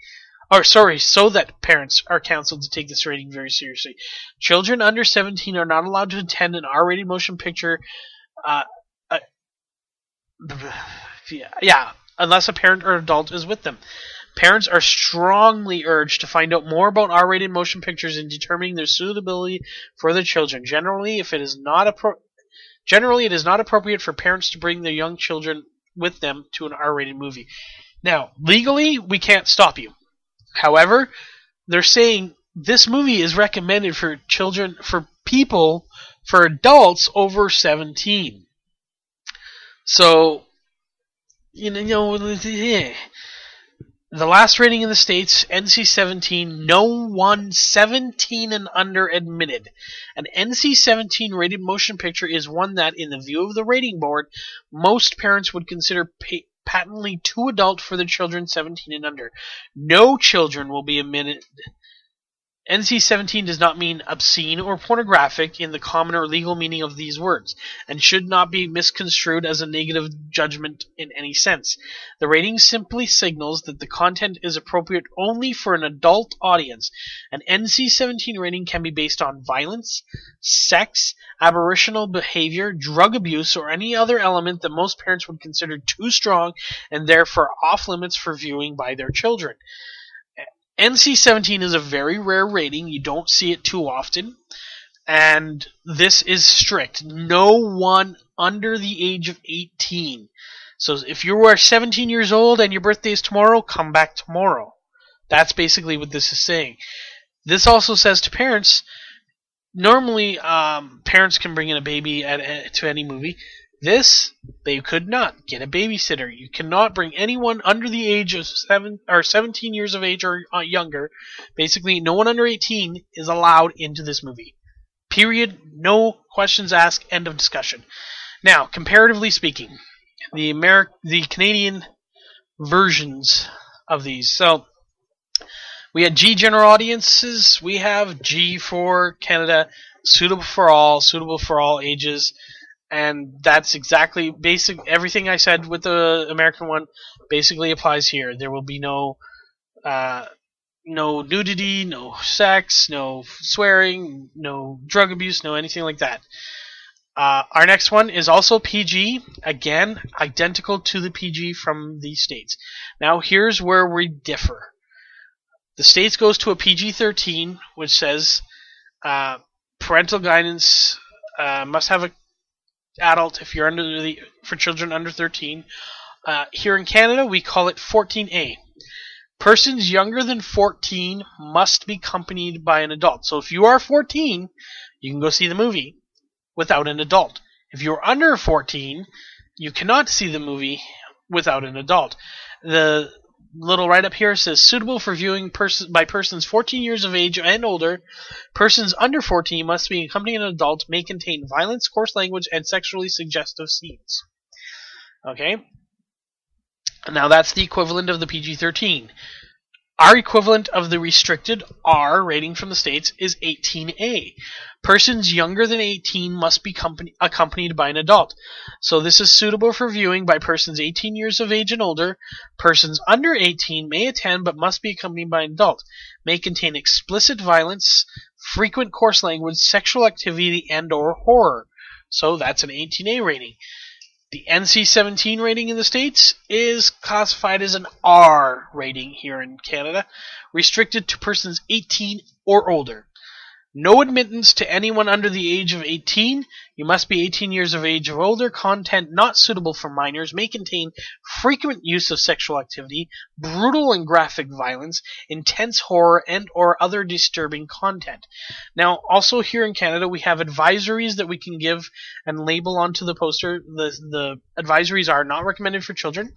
So that parents are counseled to take this rating very seriously. Children under 17 are not allowed to attend an R-rated motion picture, unless a parent or adult is with them. Parents are strongly urged to find out more about R-rated motion pictures in determining their suitability for their children. Generally, it is not appropriate for parents to bring their young children with them to an R-rated movie. Now, legally, we can't stop you. However, they're saying this movie is recommended for children, for adults over 17. So, the last rating in the States, NC-17, no one 17 and under admitted. An NC-17 rated motion picture is one that, in the view of the rating board, most parents would consider patently too adult for their children 17 and under. No children will be admitted. NC-17 does not mean obscene or pornographic in the common or legal meaning of these words, and should not be misconstrued as a negative judgment in any sense. The rating simply signals that the content is appropriate only for an adult audience. An NC-17 rating can be based on violence, sex, aberrational behavior, drug abuse, or any other element that most parents would consider too strong and therefore off limits for viewing by their children. NC-17 is a very rare rating. You don't see it too often. And this is strict. No one under the age of 18. So if you are 17 years old and your birthday is tomorrow, come back tomorrow. That's basically what this is saying. This also says to parents, normally parents can bring in a baby to any movie. This, they could not. Get a babysitter. You cannot bring anyone under the age of 17 years of age or younger. Basically, no one under 18 is allowed into this movie. Period. No questions asked. End of discussion. Now, comparatively speaking, the Canadian versions of these. So, we had G general audiences. We have G for Canada, suitable for all ages. And that's exactly everything I said with the American one basically applies here. There will be no nudity, no sex, no swearing, no drug abuse, no anything like that. Our next one is also PG, again, identical to the PG from the States. Now here's where we differ. The States goes to a PG-13, which says parental guidance must have a adult if you're for children under 13. Here in Canada, we call it 14A. Persons younger than 14 must be accompanied by an adult. So if you are 14, you can go see the movie without an adult. If you're under 14, you cannot see the movie without an adult. The little write-up here says, suitable for viewing by persons 14 years of age and older. Persons under 14 must be accompanying an adult, may contain violence, coarse language, and sexually suggestive scenes. Okay? Now that's the equivalent of the PG-13. Our equivalent of the restricted R rating from the States is 18A. Persons younger than 18 must be accompanied by an adult. So this is suitable for viewing by persons 18 years of age and older. Persons under 18 may attend but must be accompanied by an adult. May contain explicit violence, frequent coarse language, sexual activity, and or horror. So that's an 18A rating. The NC-17 rating in the States is classified as an R rating here in Canada, restricted to persons 18 or older. No admittance to anyone under the age of 18. You must be 18 years of age or older. Content not suitable for minors may contain frequent use of sexual activity, brutal and graphic violence, intense horror, and or other disturbing content. Now, also here in Canada, we have advisories that we can give and label onto the poster. The advisories are not recommended for children,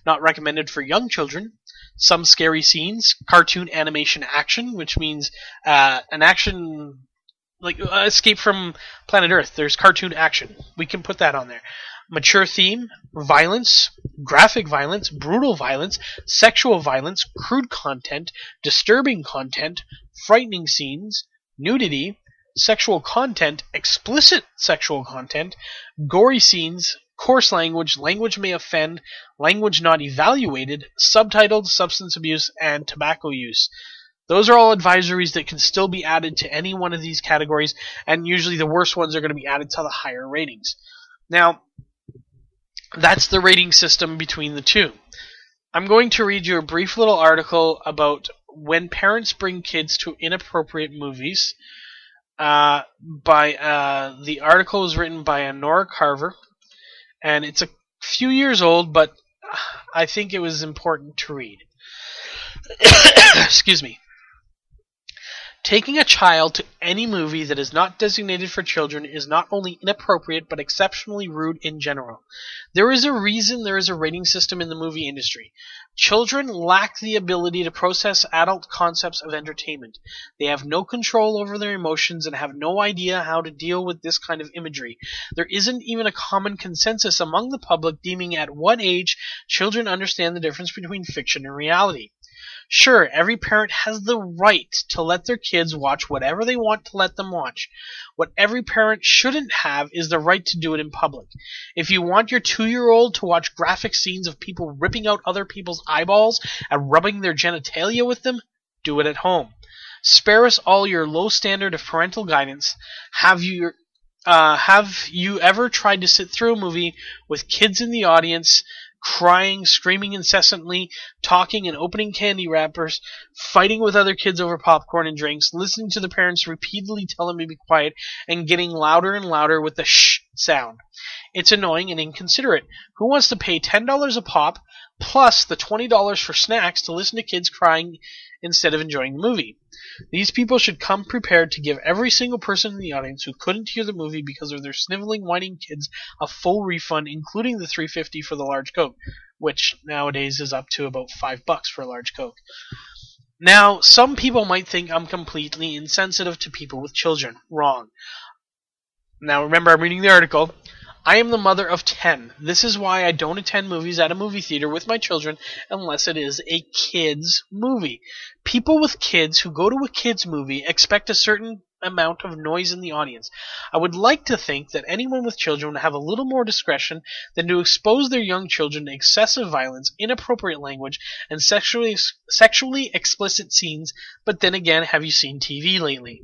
not recommended for young children, some scary scenes, cartoon animation action, which means an action like Escape from Planet Earth. There's cartoon action. We can put that on there. Mature theme, violence, graphic violence, brutal violence, sexual violence, crude content, disturbing content, frightening scenes, nudity, sexual content, explicit sexual content, gory scenes, coarse language, language may offend, language not evaluated, subtitled, substance abuse, and tobacco use. Those are all advisories that can still be added to any one of these categories, and usually the worst ones are going to be added to the higher ratings. Now, that's the rating system between the two. I'm going to read you a brief little article about when parents bring kids to inappropriate movies. The article was written by Nora Carver, and it's a few years old, but I think it was important to read. Excuse me. Taking a child to any movie that is not designated for children is not only inappropriate but exceptionally rude in general. There is a reason there is a rating system in the movie industry. Children lack the ability to process adult concepts of entertainment. They have no control over their emotions and have no idea how to deal with this kind of imagery. There isn't even a common consensus among the public deeming at what age children understand the difference between fiction and reality. Sure, every parent has the right to let their kids watch whatever they want to let them watch. What every parent shouldn't have is the right to do it in public. If you want your 2-year-old to watch graphic scenes of people ripping out other people's eyeballs and rubbing their genitalia with them, do it at home. Spare us all your low standard of parental guidance. Have you ever tried to sit through a movie with kids in the audience, crying, screaming incessantly, talking and opening candy wrappers, fighting with other kids over popcorn and drinks, listening to the parents repeatedly tell them to be quiet, and getting louder and louder with the shh sound? It's annoying and inconsiderate. Who wants to pay $10 a pop, plus the $20 for snacks to listen to kids crying instead of enjoying the movie? These people should come prepared to give every single person in the audience who couldn't hear the movie because of their sniveling, whining kids a full refund, including the $3.50 for the large Coke, which nowadays is up to about $5 for a large Coke. Now, some people might think I'm completely insensitive to people with children. Wrong. Now, remember, I'm reading the article. I am the mother of 10. This is why I don't attend movies at a movie theater with my children unless it is a kids movie. People with kids who go to a kids movie expect a certain amount of noise in the audience. I would like to think that anyone with children would have a little more discretion than to expose their young children to excessive violence, inappropriate language, and sexually explicit scenes, but then again, have you seen TV lately?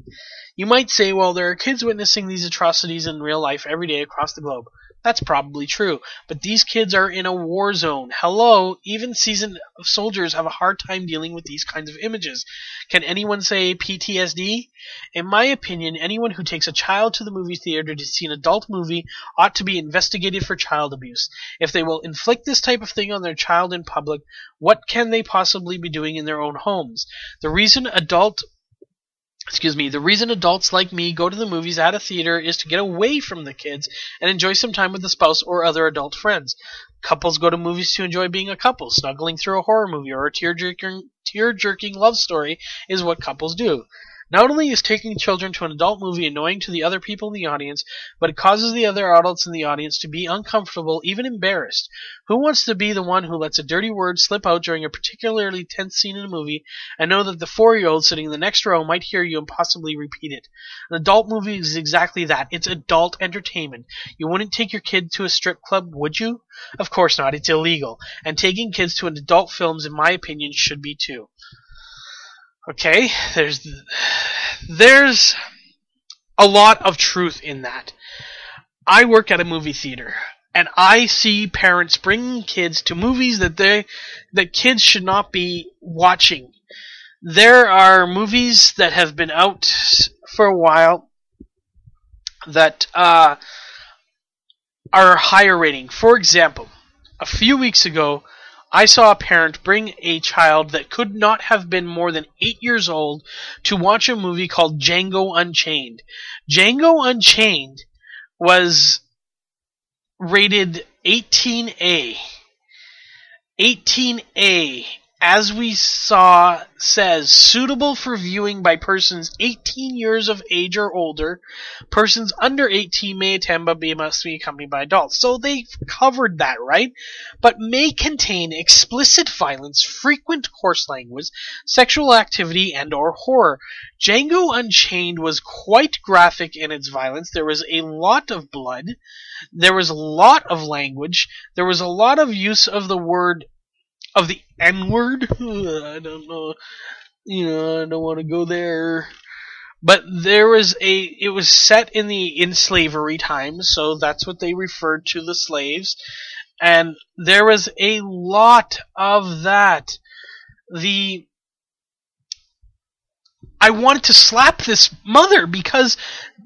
You might say, well, there are kids witnessing these atrocities in real life every day across the globe. That's probably true, but these kids are in a war zone. Hello, even seasoned soldiers have a hard time dealing with these kinds of images. Can anyone say PTSD? In my opinion, anyone who takes a child to the movie theater to see an adult movie ought to be investigated for child abuse. If they will inflict this type of thing on their child in public, what can they possibly be doing in their own homes? The reason adults like me go to the movies at a theater is to get away from the kids and enjoy some time with the spouse or other adult friends. Couples go to movies to enjoy being a couple. Snuggling through a horror movie or a tear-jerking love story is what couples do. Not only is taking children to an adult movie annoying to the other people in the audience, but it causes the other adults in the audience to be uncomfortable, even embarrassed. Who wants to be the one who lets a dirty word slip out during a particularly tense scene in a movie and know that the 4-year-old sitting in the next row might hear you and possibly repeat it? An adult movie is exactly that. It's adult entertainment. You wouldn't take your kid to a strip club, would you? Of course not. It's illegal. And taking kids to adult films, in my opinion, should be too. Okay, there's a lot of truth in that. I work at a movie theater, and I see parents bringing kids to movies that kids should not be watching. There are movies that have been out for a while that are higher rating. For example, a few weeks ago, I saw a parent bring a child that could not have been more than 8 years old to watch a movie called Django Unchained. Django Unchained was rated 18A. 18A, as we saw, says suitable for viewing by persons 18 years of age or older. Persons under 18 may attend but must be accompanied by adults. So they covered that, right? But may contain explicit violence, frequent coarse language, sexual activity, and or horror. Django Unchained was quite graphic in its violence. There was a lot of blood. There was a lot of language. There was a lot of use of the N-word. I don't know. I don't want to go there. But it was set in slavery times, so that's what they referred to the slaves. And there was a lot of that. I wanted to slap this mother because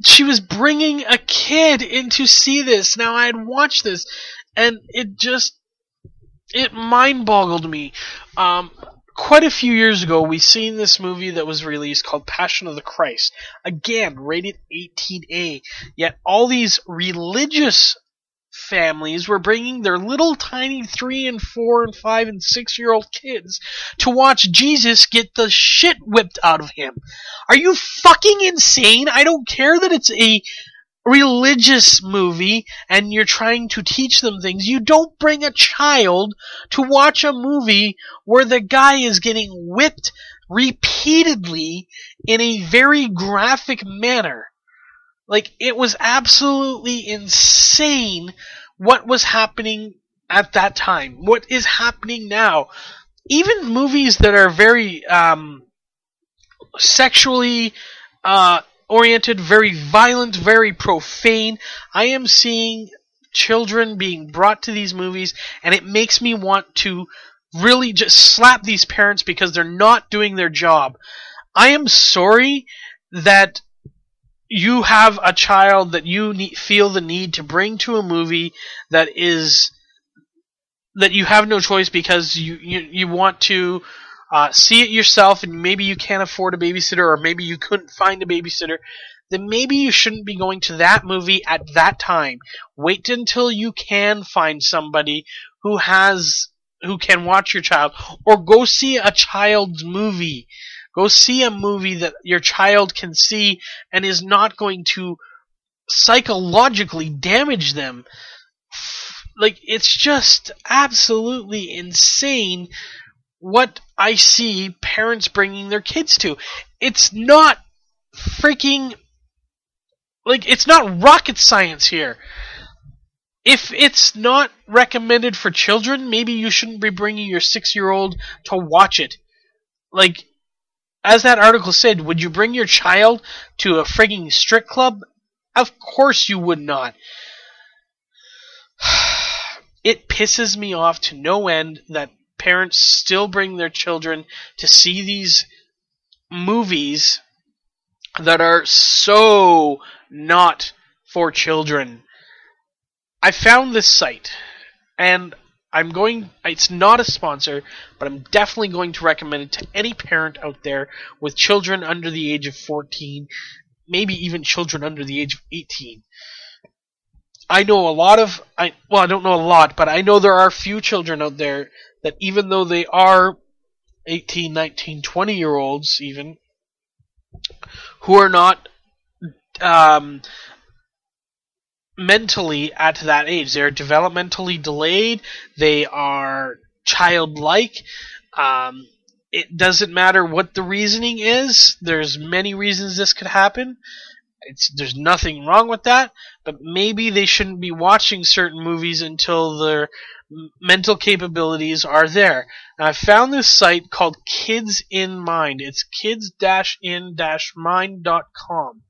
she was bringing a kid in to see this. Now, I had watched this, and it mind-boggled me. Quite a few years ago, we seen this movie that was released called Passion of the Christ. Again, rated 18A. Yet all these religious families were bringing their little tiny 3 and 4 and 5 and 6-year-old kids to watch Jesus get the shit whipped out of him. Are you fucking insane? I don't care that it's a religious movie and you're trying to teach them things. You don't bring a child to watch a movie where the guy is getting whipped repeatedly in a very graphic manner. Like, it was absolutely insane what was happening at that time. What is happening now. Even movies that are very sexually oriented, very violent, very profane. I am seeing children being brought to these movies, and it makes me want to really just slap these parents because they're not doing their job. I am sorry that you have a child that you feel the need to bring to a movie that you have no choice because you want to see it yourself, and maybe you can't afford a babysitter, or maybe you couldn't find a babysitter. Then maybe you shouldn't be going to that movie at that time. Wait until you can find somebody who can watch your child, or go see a child's movie. Go see a movie that your child can see and is not going to psychologically damage them. Like, it's just absolutely insane what I see parents bringing their kids to. It's not freaking... Like, it's not rocket science here. If it's not recommended for children, maybe you shouldn't be bringing your 6-year-old to watch it. Like, as that article said, would you bring your child to a frigging strip club? Of course you would not. It pisses me off to no end that parents still bring their children to see these movies that are so not for children. I found this site, and it's not a sponsor, but I'm definitely going to recommend it to any parent out there with children under the age of 14, maybe even children under the age of 18. I know I don't know a lot, but I know there are a few children out there that, even though they are 18, 19, 20-year-olds even, who are not mentally at that age. They're developmentally delayed. They are childlike. It doesn't matter what the reasoning is. There's many reasons this could happen. There's nothing wrong with that, but maybe they shouldn't be watching certain movies until their mental capabilities are there. Now, I found this site called Kids in Mind. It's kids-in-mind.com.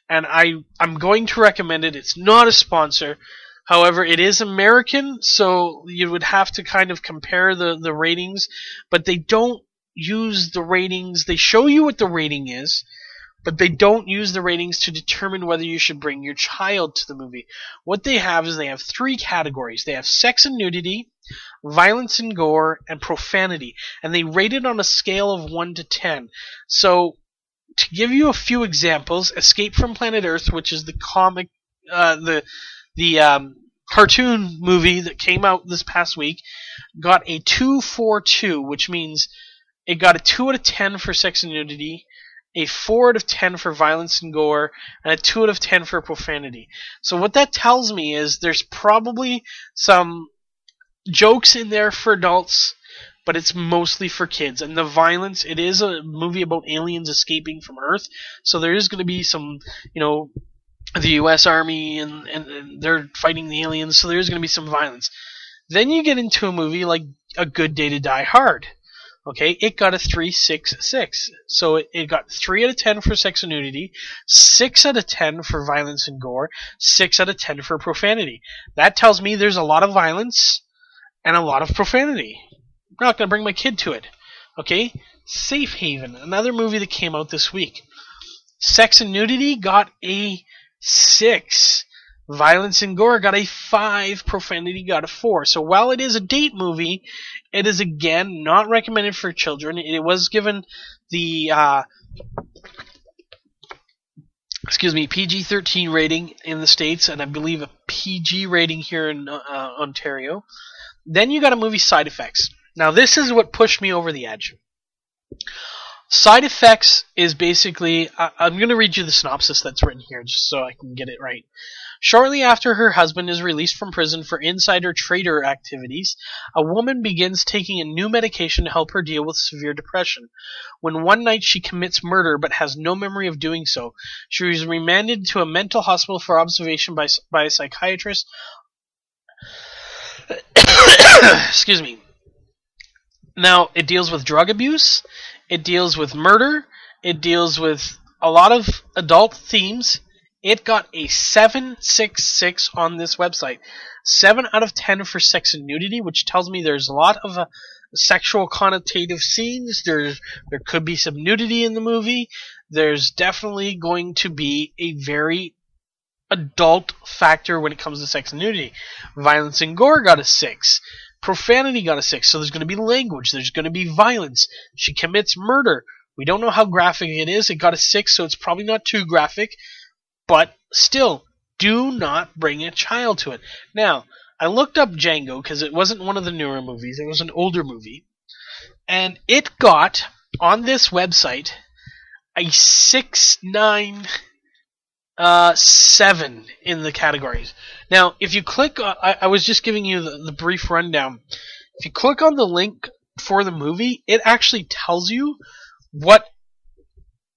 And I'm going to recommend it. It's not a sponsor. However, it is American, so you would have to kind of compare the ratings. But they don't use the ratings. They show you what the rating is, but they don't use the ratings to determine whether you should bring your child to the movie. What they have is they have 3 categories. They have sex and nudity, violence and gore, and profanity. And they rate it on a scale of 1 to 10. So, to give you a few examples, Escape from Planet Earth, which is the comic, the cartoon movie that came out this past week, got a 242, which means it got a 2 out of 10 for sex and nudity, a 4 out of 10 for violence and gore, and a 2 out of 10 for profanity. So what that tells me is there's probably some jokes in there for adults, but it's mostly for kids. And the violence, it is a movie about aliens escaping from Earth, so there is going to be some, the U.S. Army, and they're fighting the aliens, so there's going to be some violence. Then you get into a movie like A Good Day to Die Hard. Okay, it got a 366. So it got 3 out of 10 for sex and nudity, 6 out of 10 for violence and gore, 6 out of 10 for profanity. That tells me there's a lot of violence, and a lot of profanity. I'm not going to bring my kid to it. Okay? Safe Haven, another movie that came out this week. Sex and Nudity got a 6. Violence and Gore got a 5. Profanity got a 4. So while it is a date movie, it is again not recommended for children. It was given the PG-13 rating in the States, and I believe a PG rating here in Ontario. Then you got a movie, Side Effects. Now this is what pushed me over the edge. Side Effects is basically, I'm going to read you the synopsis that's written here just so I can get it right. Shortly after her husband is released from prison for insider trader activities, a woman begins taking a new medication to help her deal with severe depression. When one night she commits murder but has no memory of doing so, she is remanded to a mental hospital for observation by a psychiatrist. Excuse me. Now, it deals with drug abuse, it deals with murder, it deals with a lot of adult themes. It got a 7.66 on this website. 7 out of 10 for Sex and Nudity, which tells me there's a lot of sexual connotative scenes. There could be some nudity in the movie. There's definitely going to be a very adult factor when it comes to Sex and Nudity. Violence and Gore got a 6. Profanity got a 6, so there's going to be language, there's going to be violence. She commits murder. We don't know how graphic it is. It got a 6, so it's probably not too graphic. But still, do not bring a child to it. Now, I looked up Django because it wasn't one of the newer movies. It was an older movie. And it got, on this website, a 6.97 in the categories. Now, if you click, I was just giving you the brief rundown. If you click on the link for the movie, it actually tells you what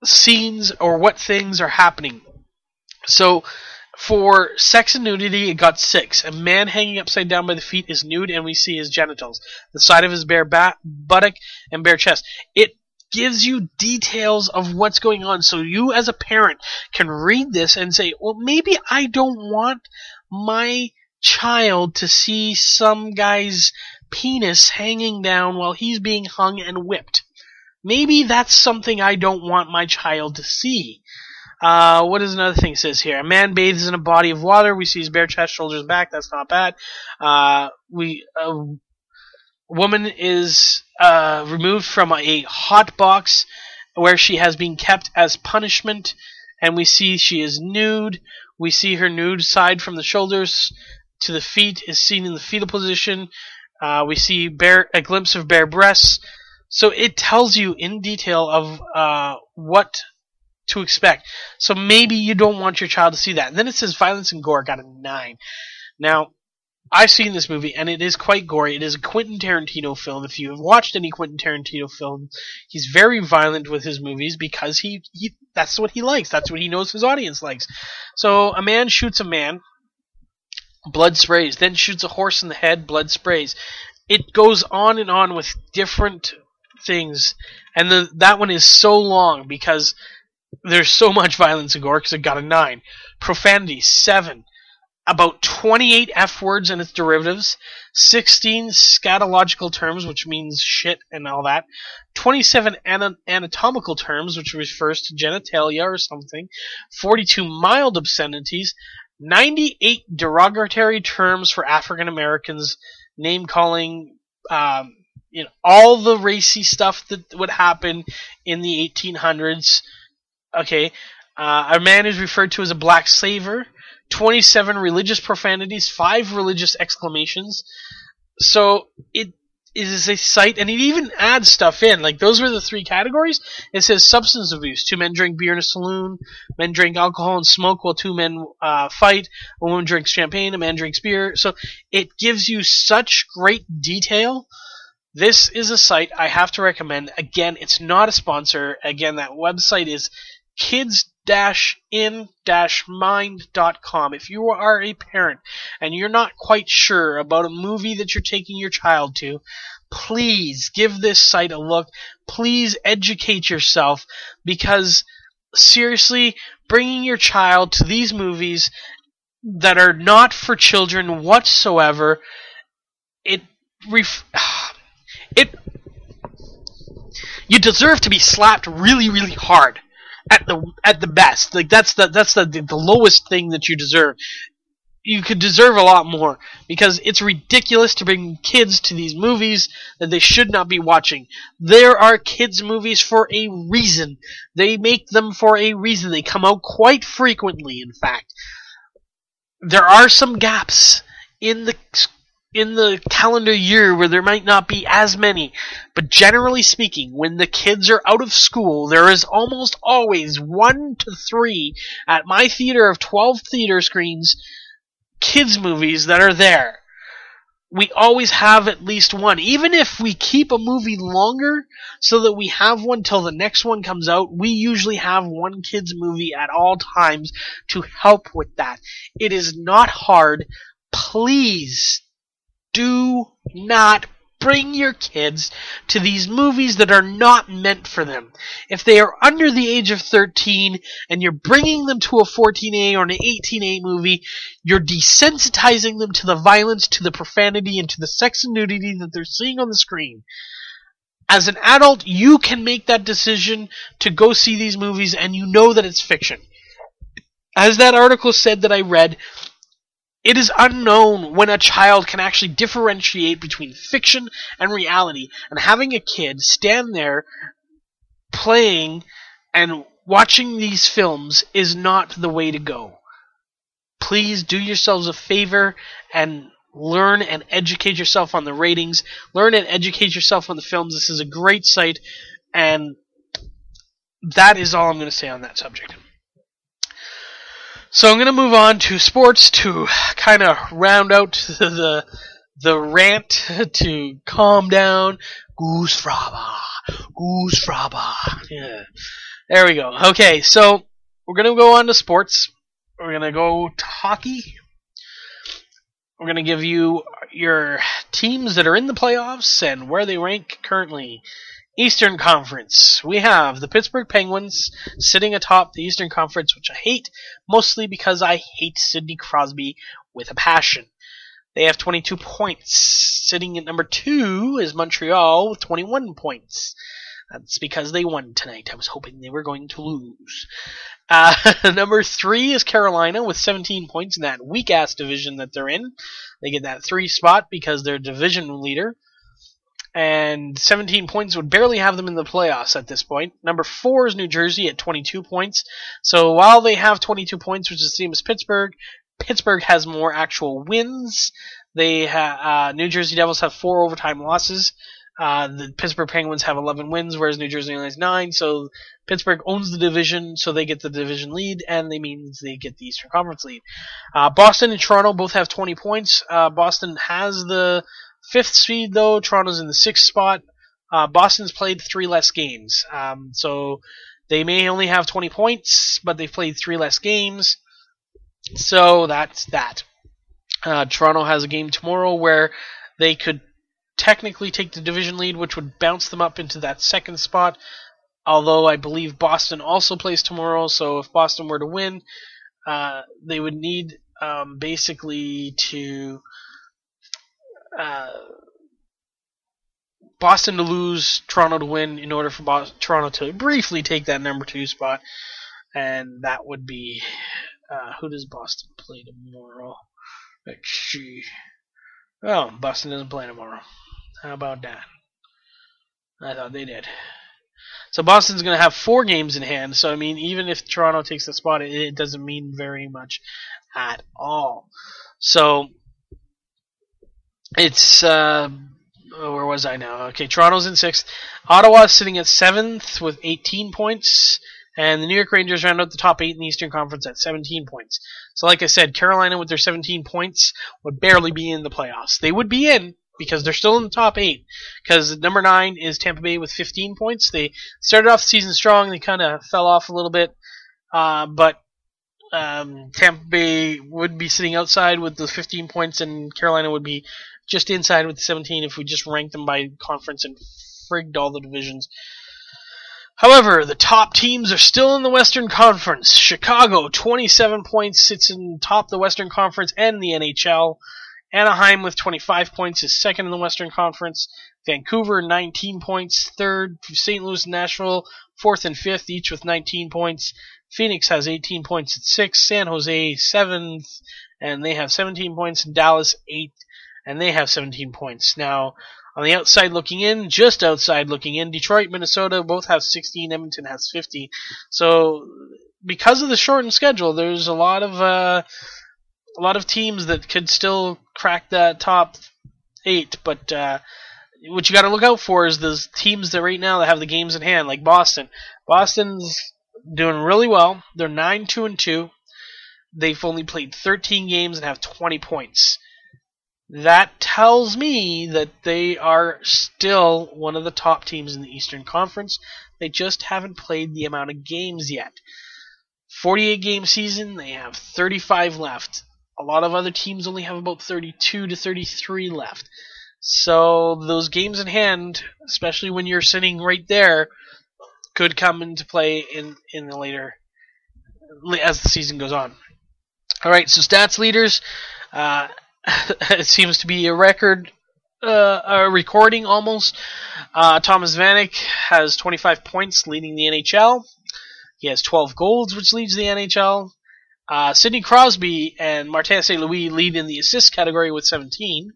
scenes or what things are happening. So, for Sex and Nudity, it got 6. A man hanging upside down by the feet is nude, and we see his genitals, the side of his bare buttock and bare chest. It gives you details of what's going on, so you as a parent can read this and say, well, maybe I don't want my child to see some guy's penis hanging down while he's being hung and whipped. Maybe that's something I don't want my child to see. What is another thing it says here? A man bathes in a body of water. We see his bare chest, shoulders back. That's not bad. A woman is removed from a hot box where she has been kept as punishment, and we see she is nude. We see her nude side from the shoulders to the feet is seen in the fetal position. We see a glimpse of bare breasts. So it tells you in detail of what to expect. So maybe you don't want your child to see that. And then it says Violence and Gore got a 9. Now, I've seen this movie, and it is quite gory. It is a Quentin Tarantino film. If you have watched any Quentin Tarantino film, he's very violent with his movies because he that's what he likes. That's what he knows his audience likes. So a man shoots a man, blood sprays. Then shoots a horse in the head, blood sprays. It goes on and on with different things. And that one is so long because there's so much violence and gore because it got a 9. Profanity, 7. About 28 F words and its derivatives. 16 scatological terms, which means shit and all that. 27 anatomical terms, which refers to genitalia or something. 42 mild obscenities. 98 derogatory terms for African Americans. Name calling, all the racy stuff that would happen in the 1800s. Okay, a man is referred to as a black slaver. 27 religious profanities, 5 religious exclamations. So it is a site, and it even adds stuff in. Like, those were the 3 categories. It says substance abuse. 2 men drink beer in a saloon. Men drink alcohol and smoke while 2 men fight. A woman drinks champagne. A man drinks beer. So it gives you such great detail. This is a site I have to recommend. Again, it's not a sponsor. Again, that website is kids-in-mind.com. If you are a parent and you're not quite sure about a movie that you're taking your child to, please give this site a look. Please educate yourself, because seriously, bringing your child to these movies that are not for children whatsoever, it you deserve to be slapped really, really hard at the best. Like that's the lowest thing that you deserve. You could deserve a lot more because it's ridiculous to bring kids to these movies that they should not be watching. There are kids movies for a reason. They make them for a reason. They come out quite frequently, in fact. There are some gaps in the calendar year where there might not be as many, but generally speaking, when the kids are out of school, there is almost always 1 to 3 at my theater of 12 theater screens, kids movies that are there. We always have at least one. Even if we keep a movie longer so that we have one till the next one comes out, we usually have one kids movie at all times to help with that. It is not hard. Please do not bring your kids to these movies that are not meant for them. If they are under the age of 13 and you're bringing them to a 14A or an 18A movie, you're desensitizing them to the violence, to the profanity, and to the sex and nudity that they're seeing on the screen. As an adult, you can make that decision to go see these movies and you know that it's fiction. As that article said that I read, it is unknown when a child can actually differentiate between fiction and reality, and having a kid stand there playing and watching these films is not the way to go. Please do yourselves a favor and learn and educate yourself on the ratings. Learn and educate yourself on the films. This is a great site, and that is all I'm going to say on that subject. So I'm going to move on to sports to kind of round out the rant, to calm down. Goose fraba. Yeah. There we go. Okay, so we're going to go on to sports. We're going to go to hockey. We're going to give you your teams that are in the playoffs and where they rank currently. Eastern Conference. We have the Pittsburgh Penguins sitting atop the Eastern Conference, which I hate, mostly because I hate Sidney Crosby with a passion. They have 22 points. Sitting at number 2 is Montreal with 21 points. That's because they won tonight. I was hoping they were going to lose. Number 3 is Carolina with 17 points in that weak-ass division that they're in. They get that 3 spot because they're division leader. And 17 points would barely have them in the playoffs at this point. Number 4 is New Jersey at 22 points. So while they have 22 points, which is the same as Pittsburgh, Pittsburgh has more actual wins. They New Jersey Devils have 4 overtime losses. The Pittsburgh Penguins have 11 wins, whereas New Jersey only has 9. So Pittsburgh owns the division, so they get the division lead, and that means they get the Eastern Conference lead. Boston and Toronto both have 20 points. Boston has the 5th seed, though. Toronto's in the 6th spot. Boston's played 3 less games. So they may only have 20 points, but they've played 3 less games. So that's that. Toronto has a game tomorrow where they could technically take the division lead, which would bounce them up into that 2nd spot. Although I believe Boston also plays tomorrow, so if Boston were to win, they would need basically to Boston to lose, Toronto to win, in order for Toronto to briefly take that number 2 spot, and that would be who does Boston play tomorrow? Let's see. Oh, Boston doesn't play tomorrow. How about that? I thought they did. So Boston's going to have 4 games in hand, so I mean, even if Toronto takes the spot, it doesn't mean very much at all. So it's where was I now? Okay, Toronto's in 6th. Ottawa's sitting at 7th with 18 points. And the New York Rangers round out the top 8 in the Eastern Conference at 17 points. So like I said, Carolina with their 17 points would barely be in the playoffs. They would be in because they're still in the top 8. Because number 9 is Tampa Bay with 15 points. They started off the season strong. They kind of fell off a little bit. But Tampa Bay would be sitting outside with the 15 points, and Carolina would be just inside with the 17 if we just ranked them by conference and frigged all the divisions. However, the top teams are still in the Western Conference. Chicago, 27 points, sits in top of the Western Conference and the NHL. Anaheim with 25 points is second in the Western Conference. Vancouver, 19 points. Third, St. Louis and Nashville, fourth and fifth, each with 19 points. Phoenix has 18 points at sixth. San Jose, seventh, and they have 17 points. And Dallas, eighth, and they have 17 points. Now, on the outside looking in, just outside looking in, Detroit, Minnesota both have 16. Edmonton has 50. So, because of the shortened schedule, there's a lot of teams that could still crack that top 8. But what you got to look out for is those teams that right now that have the games in hand, like Boston. Boston's doing really well. They're 9-2-2. They've only played 13 games and have 20 points. That tells me that they are still one of the top teams in the Eastern Conference. They just haven't played the amount of games yet. 48-game season, they have 35 left. A lot of other teams only have about 32 to 33 left. So those games in hand, especially when you're sitting right there, could come into play in the later, as the season goes on. All right, so stats leaders. It seems to be a record, a recording almost. Thomas Vanek has 25 points, leading the NHL. He has 12 goals, which leads the NHL. Sidney Crosby and Martin St. Louis lead in the assist category with 17.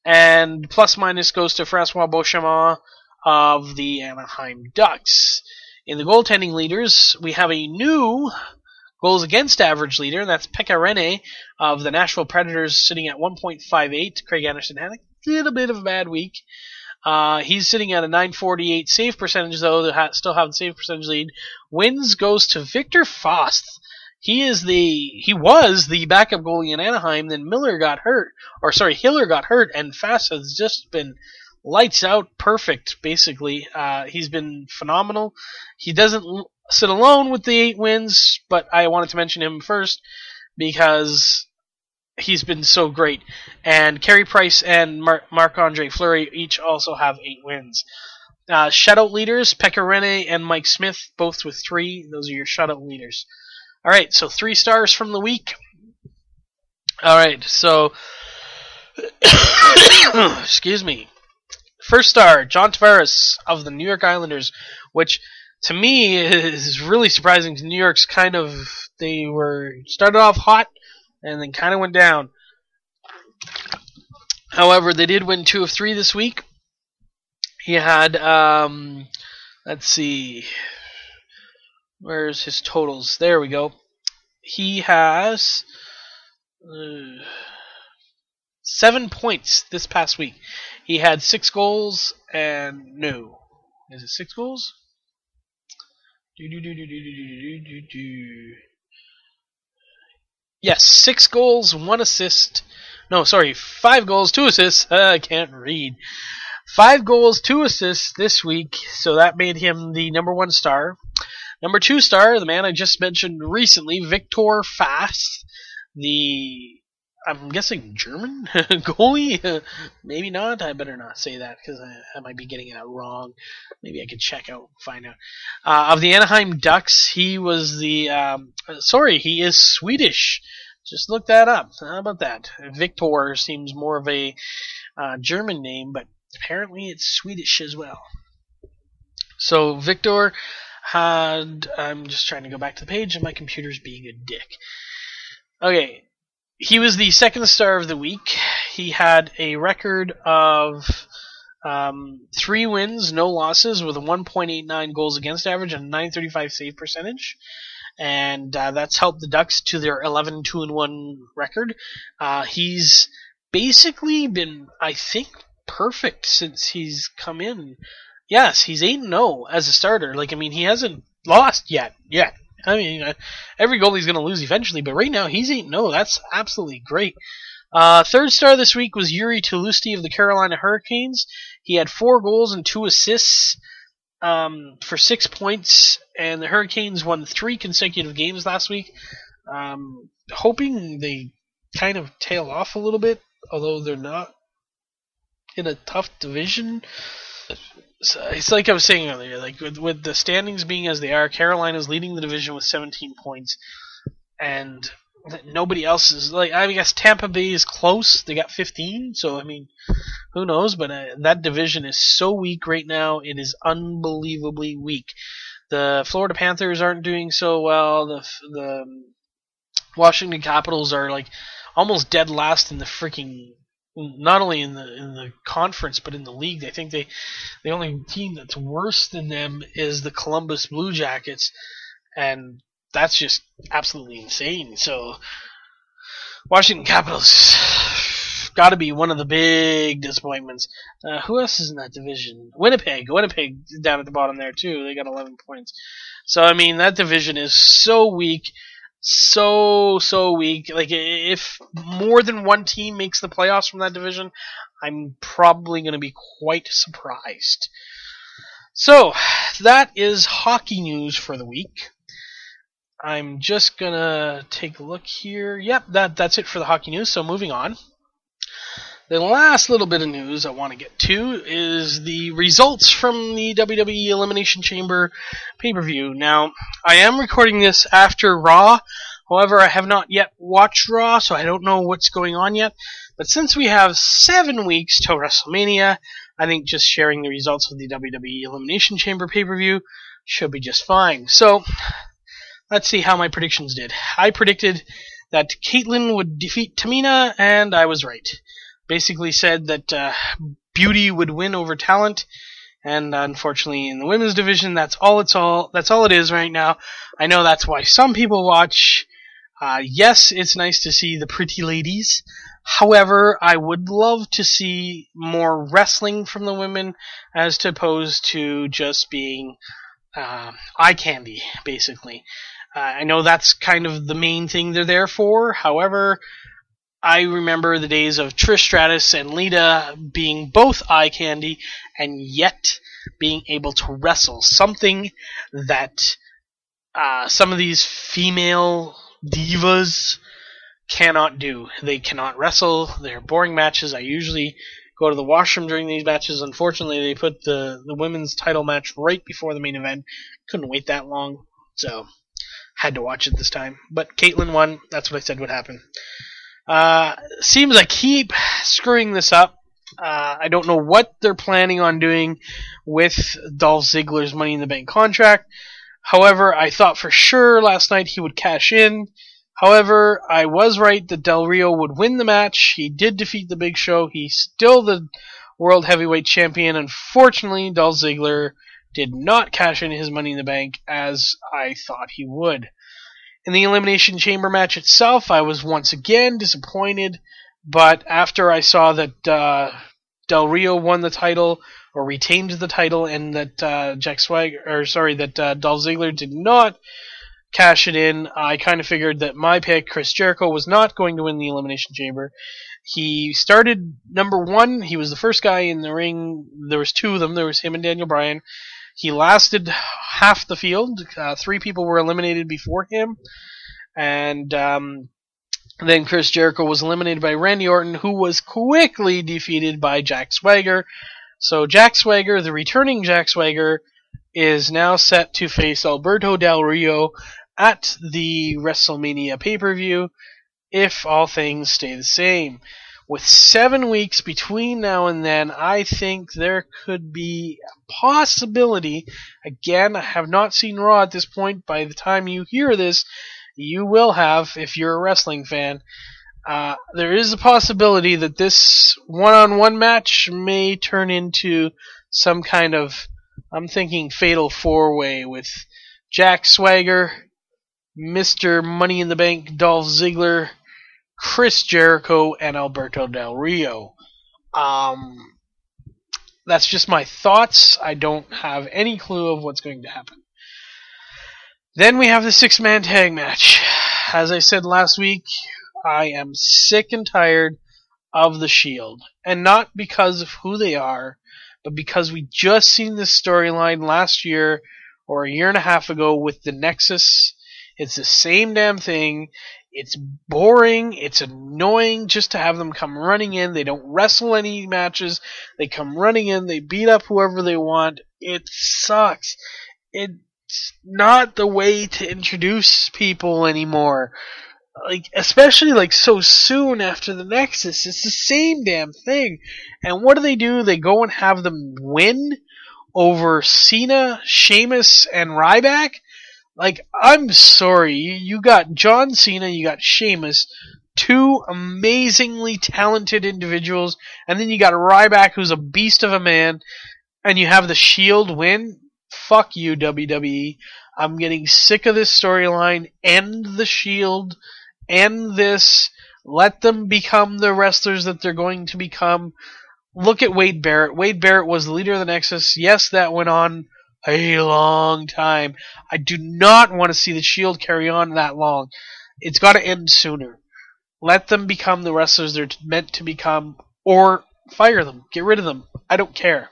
And plus minus goes to Francois Beauchamp of the Anaheim Ducks. In the goaltending leaders, we have a new goals against average leader, and that's Pekka Rinne of the Nashville Predators, sitting at 1.58. Craig Anderson had a little bit of a bad week. He's sitting at a .948 save percentage, though, they still have the save percentage lead. Wins goes to Victor Faust. He was the backup goalie in Anaheim, then Hiller got hurt, and Faust has just been lights out perfect, basically. He's been phenomenal. He doesn't sit alone with the 8 wins, but I wanted to mention him first because he's been so great. And Carey Price and Marc-Andre Fleury each also have 8 wins. Shutout leaders, Pekka Rinne and Mike Smith, both with 3. Those are your shutout leaders. All right, so 3 stars from the week. All right, so excuse me. First star, John Tavares of the New York Islanders, which to me is really surprising. New York's they started off hot and then kind of went down. However, they did win 2 of 3 this week. He had, let's see, where's his totals? There we go. He has 7 points this past week. He had 6 goals and is it 6 goals? Yes, 6 goals, 1 assist. No, sorry, 5 goals, 2 assists. I can't read. 5 goals, 2 assists this week, so that made him the number 1 star. Number 2 star, the man I just mentioned recently, Victor Faust, I'm guessing German goalie? Maybe not. I better not say that because I might be getting it wrong. Maybe I could check out, find out. Of the Anaheim Ducks, he was he is Swedish. Just look that up. How about that? Victor seems more of a German name, but apparently it's Swedish as well. So Victor I'm just trying to go back to the page and my computer's being a dick. Okay. He was the second star of the week. He had a record of 3 wins, no losses, with a 1.89 goals against average and a .935 save percentage. And that's helped the Ducks to their 11-2-1 record. He's basically been, I think, perfect since he's come in. Yes, he's 8-0 as a starter. He hasn't lost yet. I mean, every goalie's going to lose eventually, but right now he's 8-0. That's absolutely great. Third star this week was Yuri Tulusti of the Carolina Hurricanes. He had 4 goals and 2 assists for 6 points, and the Hurricanes won 3 consecutive games last week. Hoping they kind of tail off a little bit, although they're not in a tough division. So it's like I was saying earlier, with the standings being as they are, Carolina's leading the division with 17 points, and nobody else is like. I guess Tampa Bay is close. They got 15, so I mean, who knows? But that division is so weak right now. It is unbelievably weak. The Florida Panthers aren't doing so well. The Washington Capitals are like almost dead last in the freaking. Not only in the conference, but in the league. I think the only team that's worse than them is the Columbus Blue Jackets, and that's just absolutely insane. So Washington Capitals got to be one of the big disappointments. Who else is in that division? Winnipeg. Winnipeg down at the bottom there too. They got 11 points. So I mean that division is so weak. So weak. Like, if more than one team makes the playoffs from that division, I'm probably going to be quite surprised. So, that is hockey news for the week. I'm just going to take a look here. Yep, that's it for the hockey news, so moving on. The last little bit of news I want to get to is the results from the WWE Elimination Chamber pay-per-view. Now, I am recording this after Raw. However, I have not yet watched Raw, so I don't know what's going on yet. But since we have 7 weeks to WrestleMania, I think just sharing the results of the WWE Elimination Chamber pay-per-view should be just fine. So, let's see how my predictions did. I predicted that Caitlyn would defeat Tamina, and I was right. Basically said that beauty would win over talent, and unfortunately in the women's division, that's all it is right now. I know that's why some people watch. Yes, it's nice to see the pretty ladies. However, I would love to see more wrestling from the women as opposed to just being eye candy, basically. I know that's kind of the main thing they're there for. However, I remember the days of Trish Stratus and Lita being both eye candy and yet being able to wrestle. Something that some of these female divas cannot do. They cannot wrestle. They're boring matches. I usually go to the washroom during these matches. Unfortunately, they put the women's title match right before the main event. Couldn't wait that long, so had to watch it this time. But Caitlyn won. That's what I said would happen. Seems I keep screwing this up. I don't know what they're planning on doing with Dolph Ziggler's Money in the Bank contract. However, I thought for sure last night he would cash in. However, I was right that Del Rio would win the match. He did defeat the Big Show. He's still the World Heavyweight Champion. Unfortunately, Dolph Ziggler did not cash in his Money in the Bank as I thought he would. In the Elimination Chamber match itself, I was once again disappointed, but after I saw that Del Rio won the title, or retained the title, and that Dolph Ziggler did not cash it in, I kind of figured that my pick, Chris Jericho, was not going to win the Elimination Chamber. He started number 1. He was the first guy in the ring. There was 2 of them. There was him and Daniel Bryan. He lasted half the field. 3 people were eliminated before him. And then Chris Jericho was eliminated by Randy Orton, who was quickly defeated by Jack Swagger. So Jack Swagger, the returning Jack Swagger, is now set to face Alberto Del Rio at the WrestleMania pay-per-view, if all things stay the same. With 7 weeks between now and then, I think there could be a possibility. Again, I have not seen Raw at this point. By the time you hear this, you will have, if you're a wrestling fan. There is a possibility that this one-on-one match may turn into some kind of, I'm thinking, fatal 4-way with Jack Swagger, Mr. Money in the Bank Dolph Ziggler, Chris Jericho, and Alberto Del Rio. That's just my thoughts. I don't have any clue of what's going to happen. Then we have the 6-man tag match. As I said last week, I am sick and tired of the Shield. And not because of who they are, but because we just seen this storyline last year or a year and a half ago with the Nexus. It's the same damn thing. It's boring. It's annoying just to have them come running in. They don't wrestle any matches. They come running in. They beat up whoever they want. It sucks. It's not the way to introduce people anymore. Like, especially like so soon after the Nexus, it's the same damn thing. And what do? They go and have them win over Cena, Sheamus, and Ryback. Like, I'm sorry, you got John Cena, you got Sheamus, two amazingly talented individuals, and then you got Ryback, who's a beast of a man, and you have the Shield win. Fuck you, WWE. I'm getting sick of this storyline. End the Shield. End this. Let them become the wrestlers that they're going to become. Look at Wade Barrett. Wade Barrett was the leader of the Nexus. Yes, that went on a long time. I do not want to see the Shield carry on that long. It's got to end sooner. Let them become the wrestlers they're meant to become, or fire them. Get rid of them. I don't care.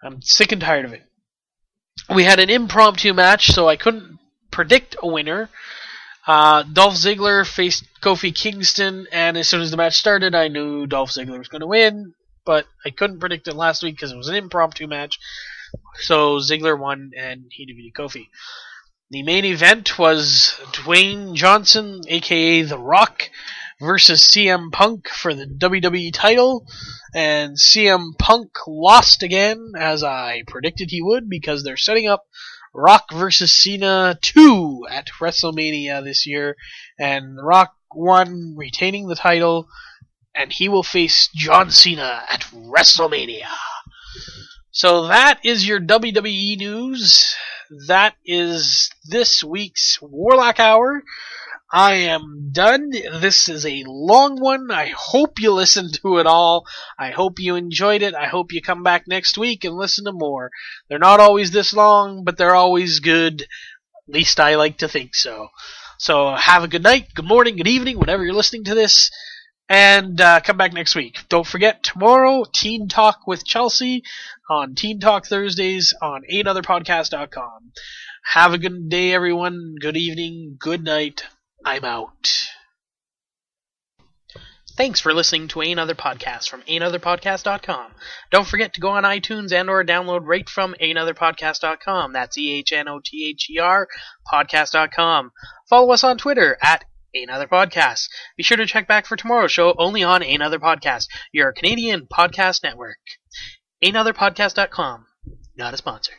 I'm sick and tired of it. We had an impromptu match, so I couldn't predict a winner. Dolph Ziggler faced Kofi Kingston, and as soon as the match started, I knew Dolph Ziggler was going to win, but I couldn't predict it last week because it was an impromptu match. So Ziggler won, and he defeated Kofi. The main event was Dwayne Johnson, aka The Rock, versus CM Punk for the WWE title, and CM Punk lost again, as I predicted he would, because they're setting up Rock versus Cena 2 at WrestleMania this year, and The Rock won, retaining the title, and he will face John Cena at WrestleMania. So that is your WWE news. That is this week's Warlock Hour. I am done. This is a long one. I hope you listened to it all. I hope you enjoyed it. I hope you come back next week and listen to more. They're not always this long, but they're always good. At least I like to think so. So have a good night, good morning, good evening, whenever you're listening to this. And come back next week. Don't forget, tomorrow, Teen Talk with Chelsea on Teen Talk Thursdays on Ehnotherpodcast.com. Have a good day, everyone. Good evening. Good night. I'm out. Thanks for listening to Another Podcast from Ehnotherpodcast.com. Don't forget to go on iTunes and or download right from Ehnotherpodcast.com. That's EHNOTHER podcast.com. Follow us on Twitter at Another Podcast. Be sure to check back for tomorrow's show only on Another Podcast, your Canadian podcast network. Anotherpodcast.com. Not a sponsor.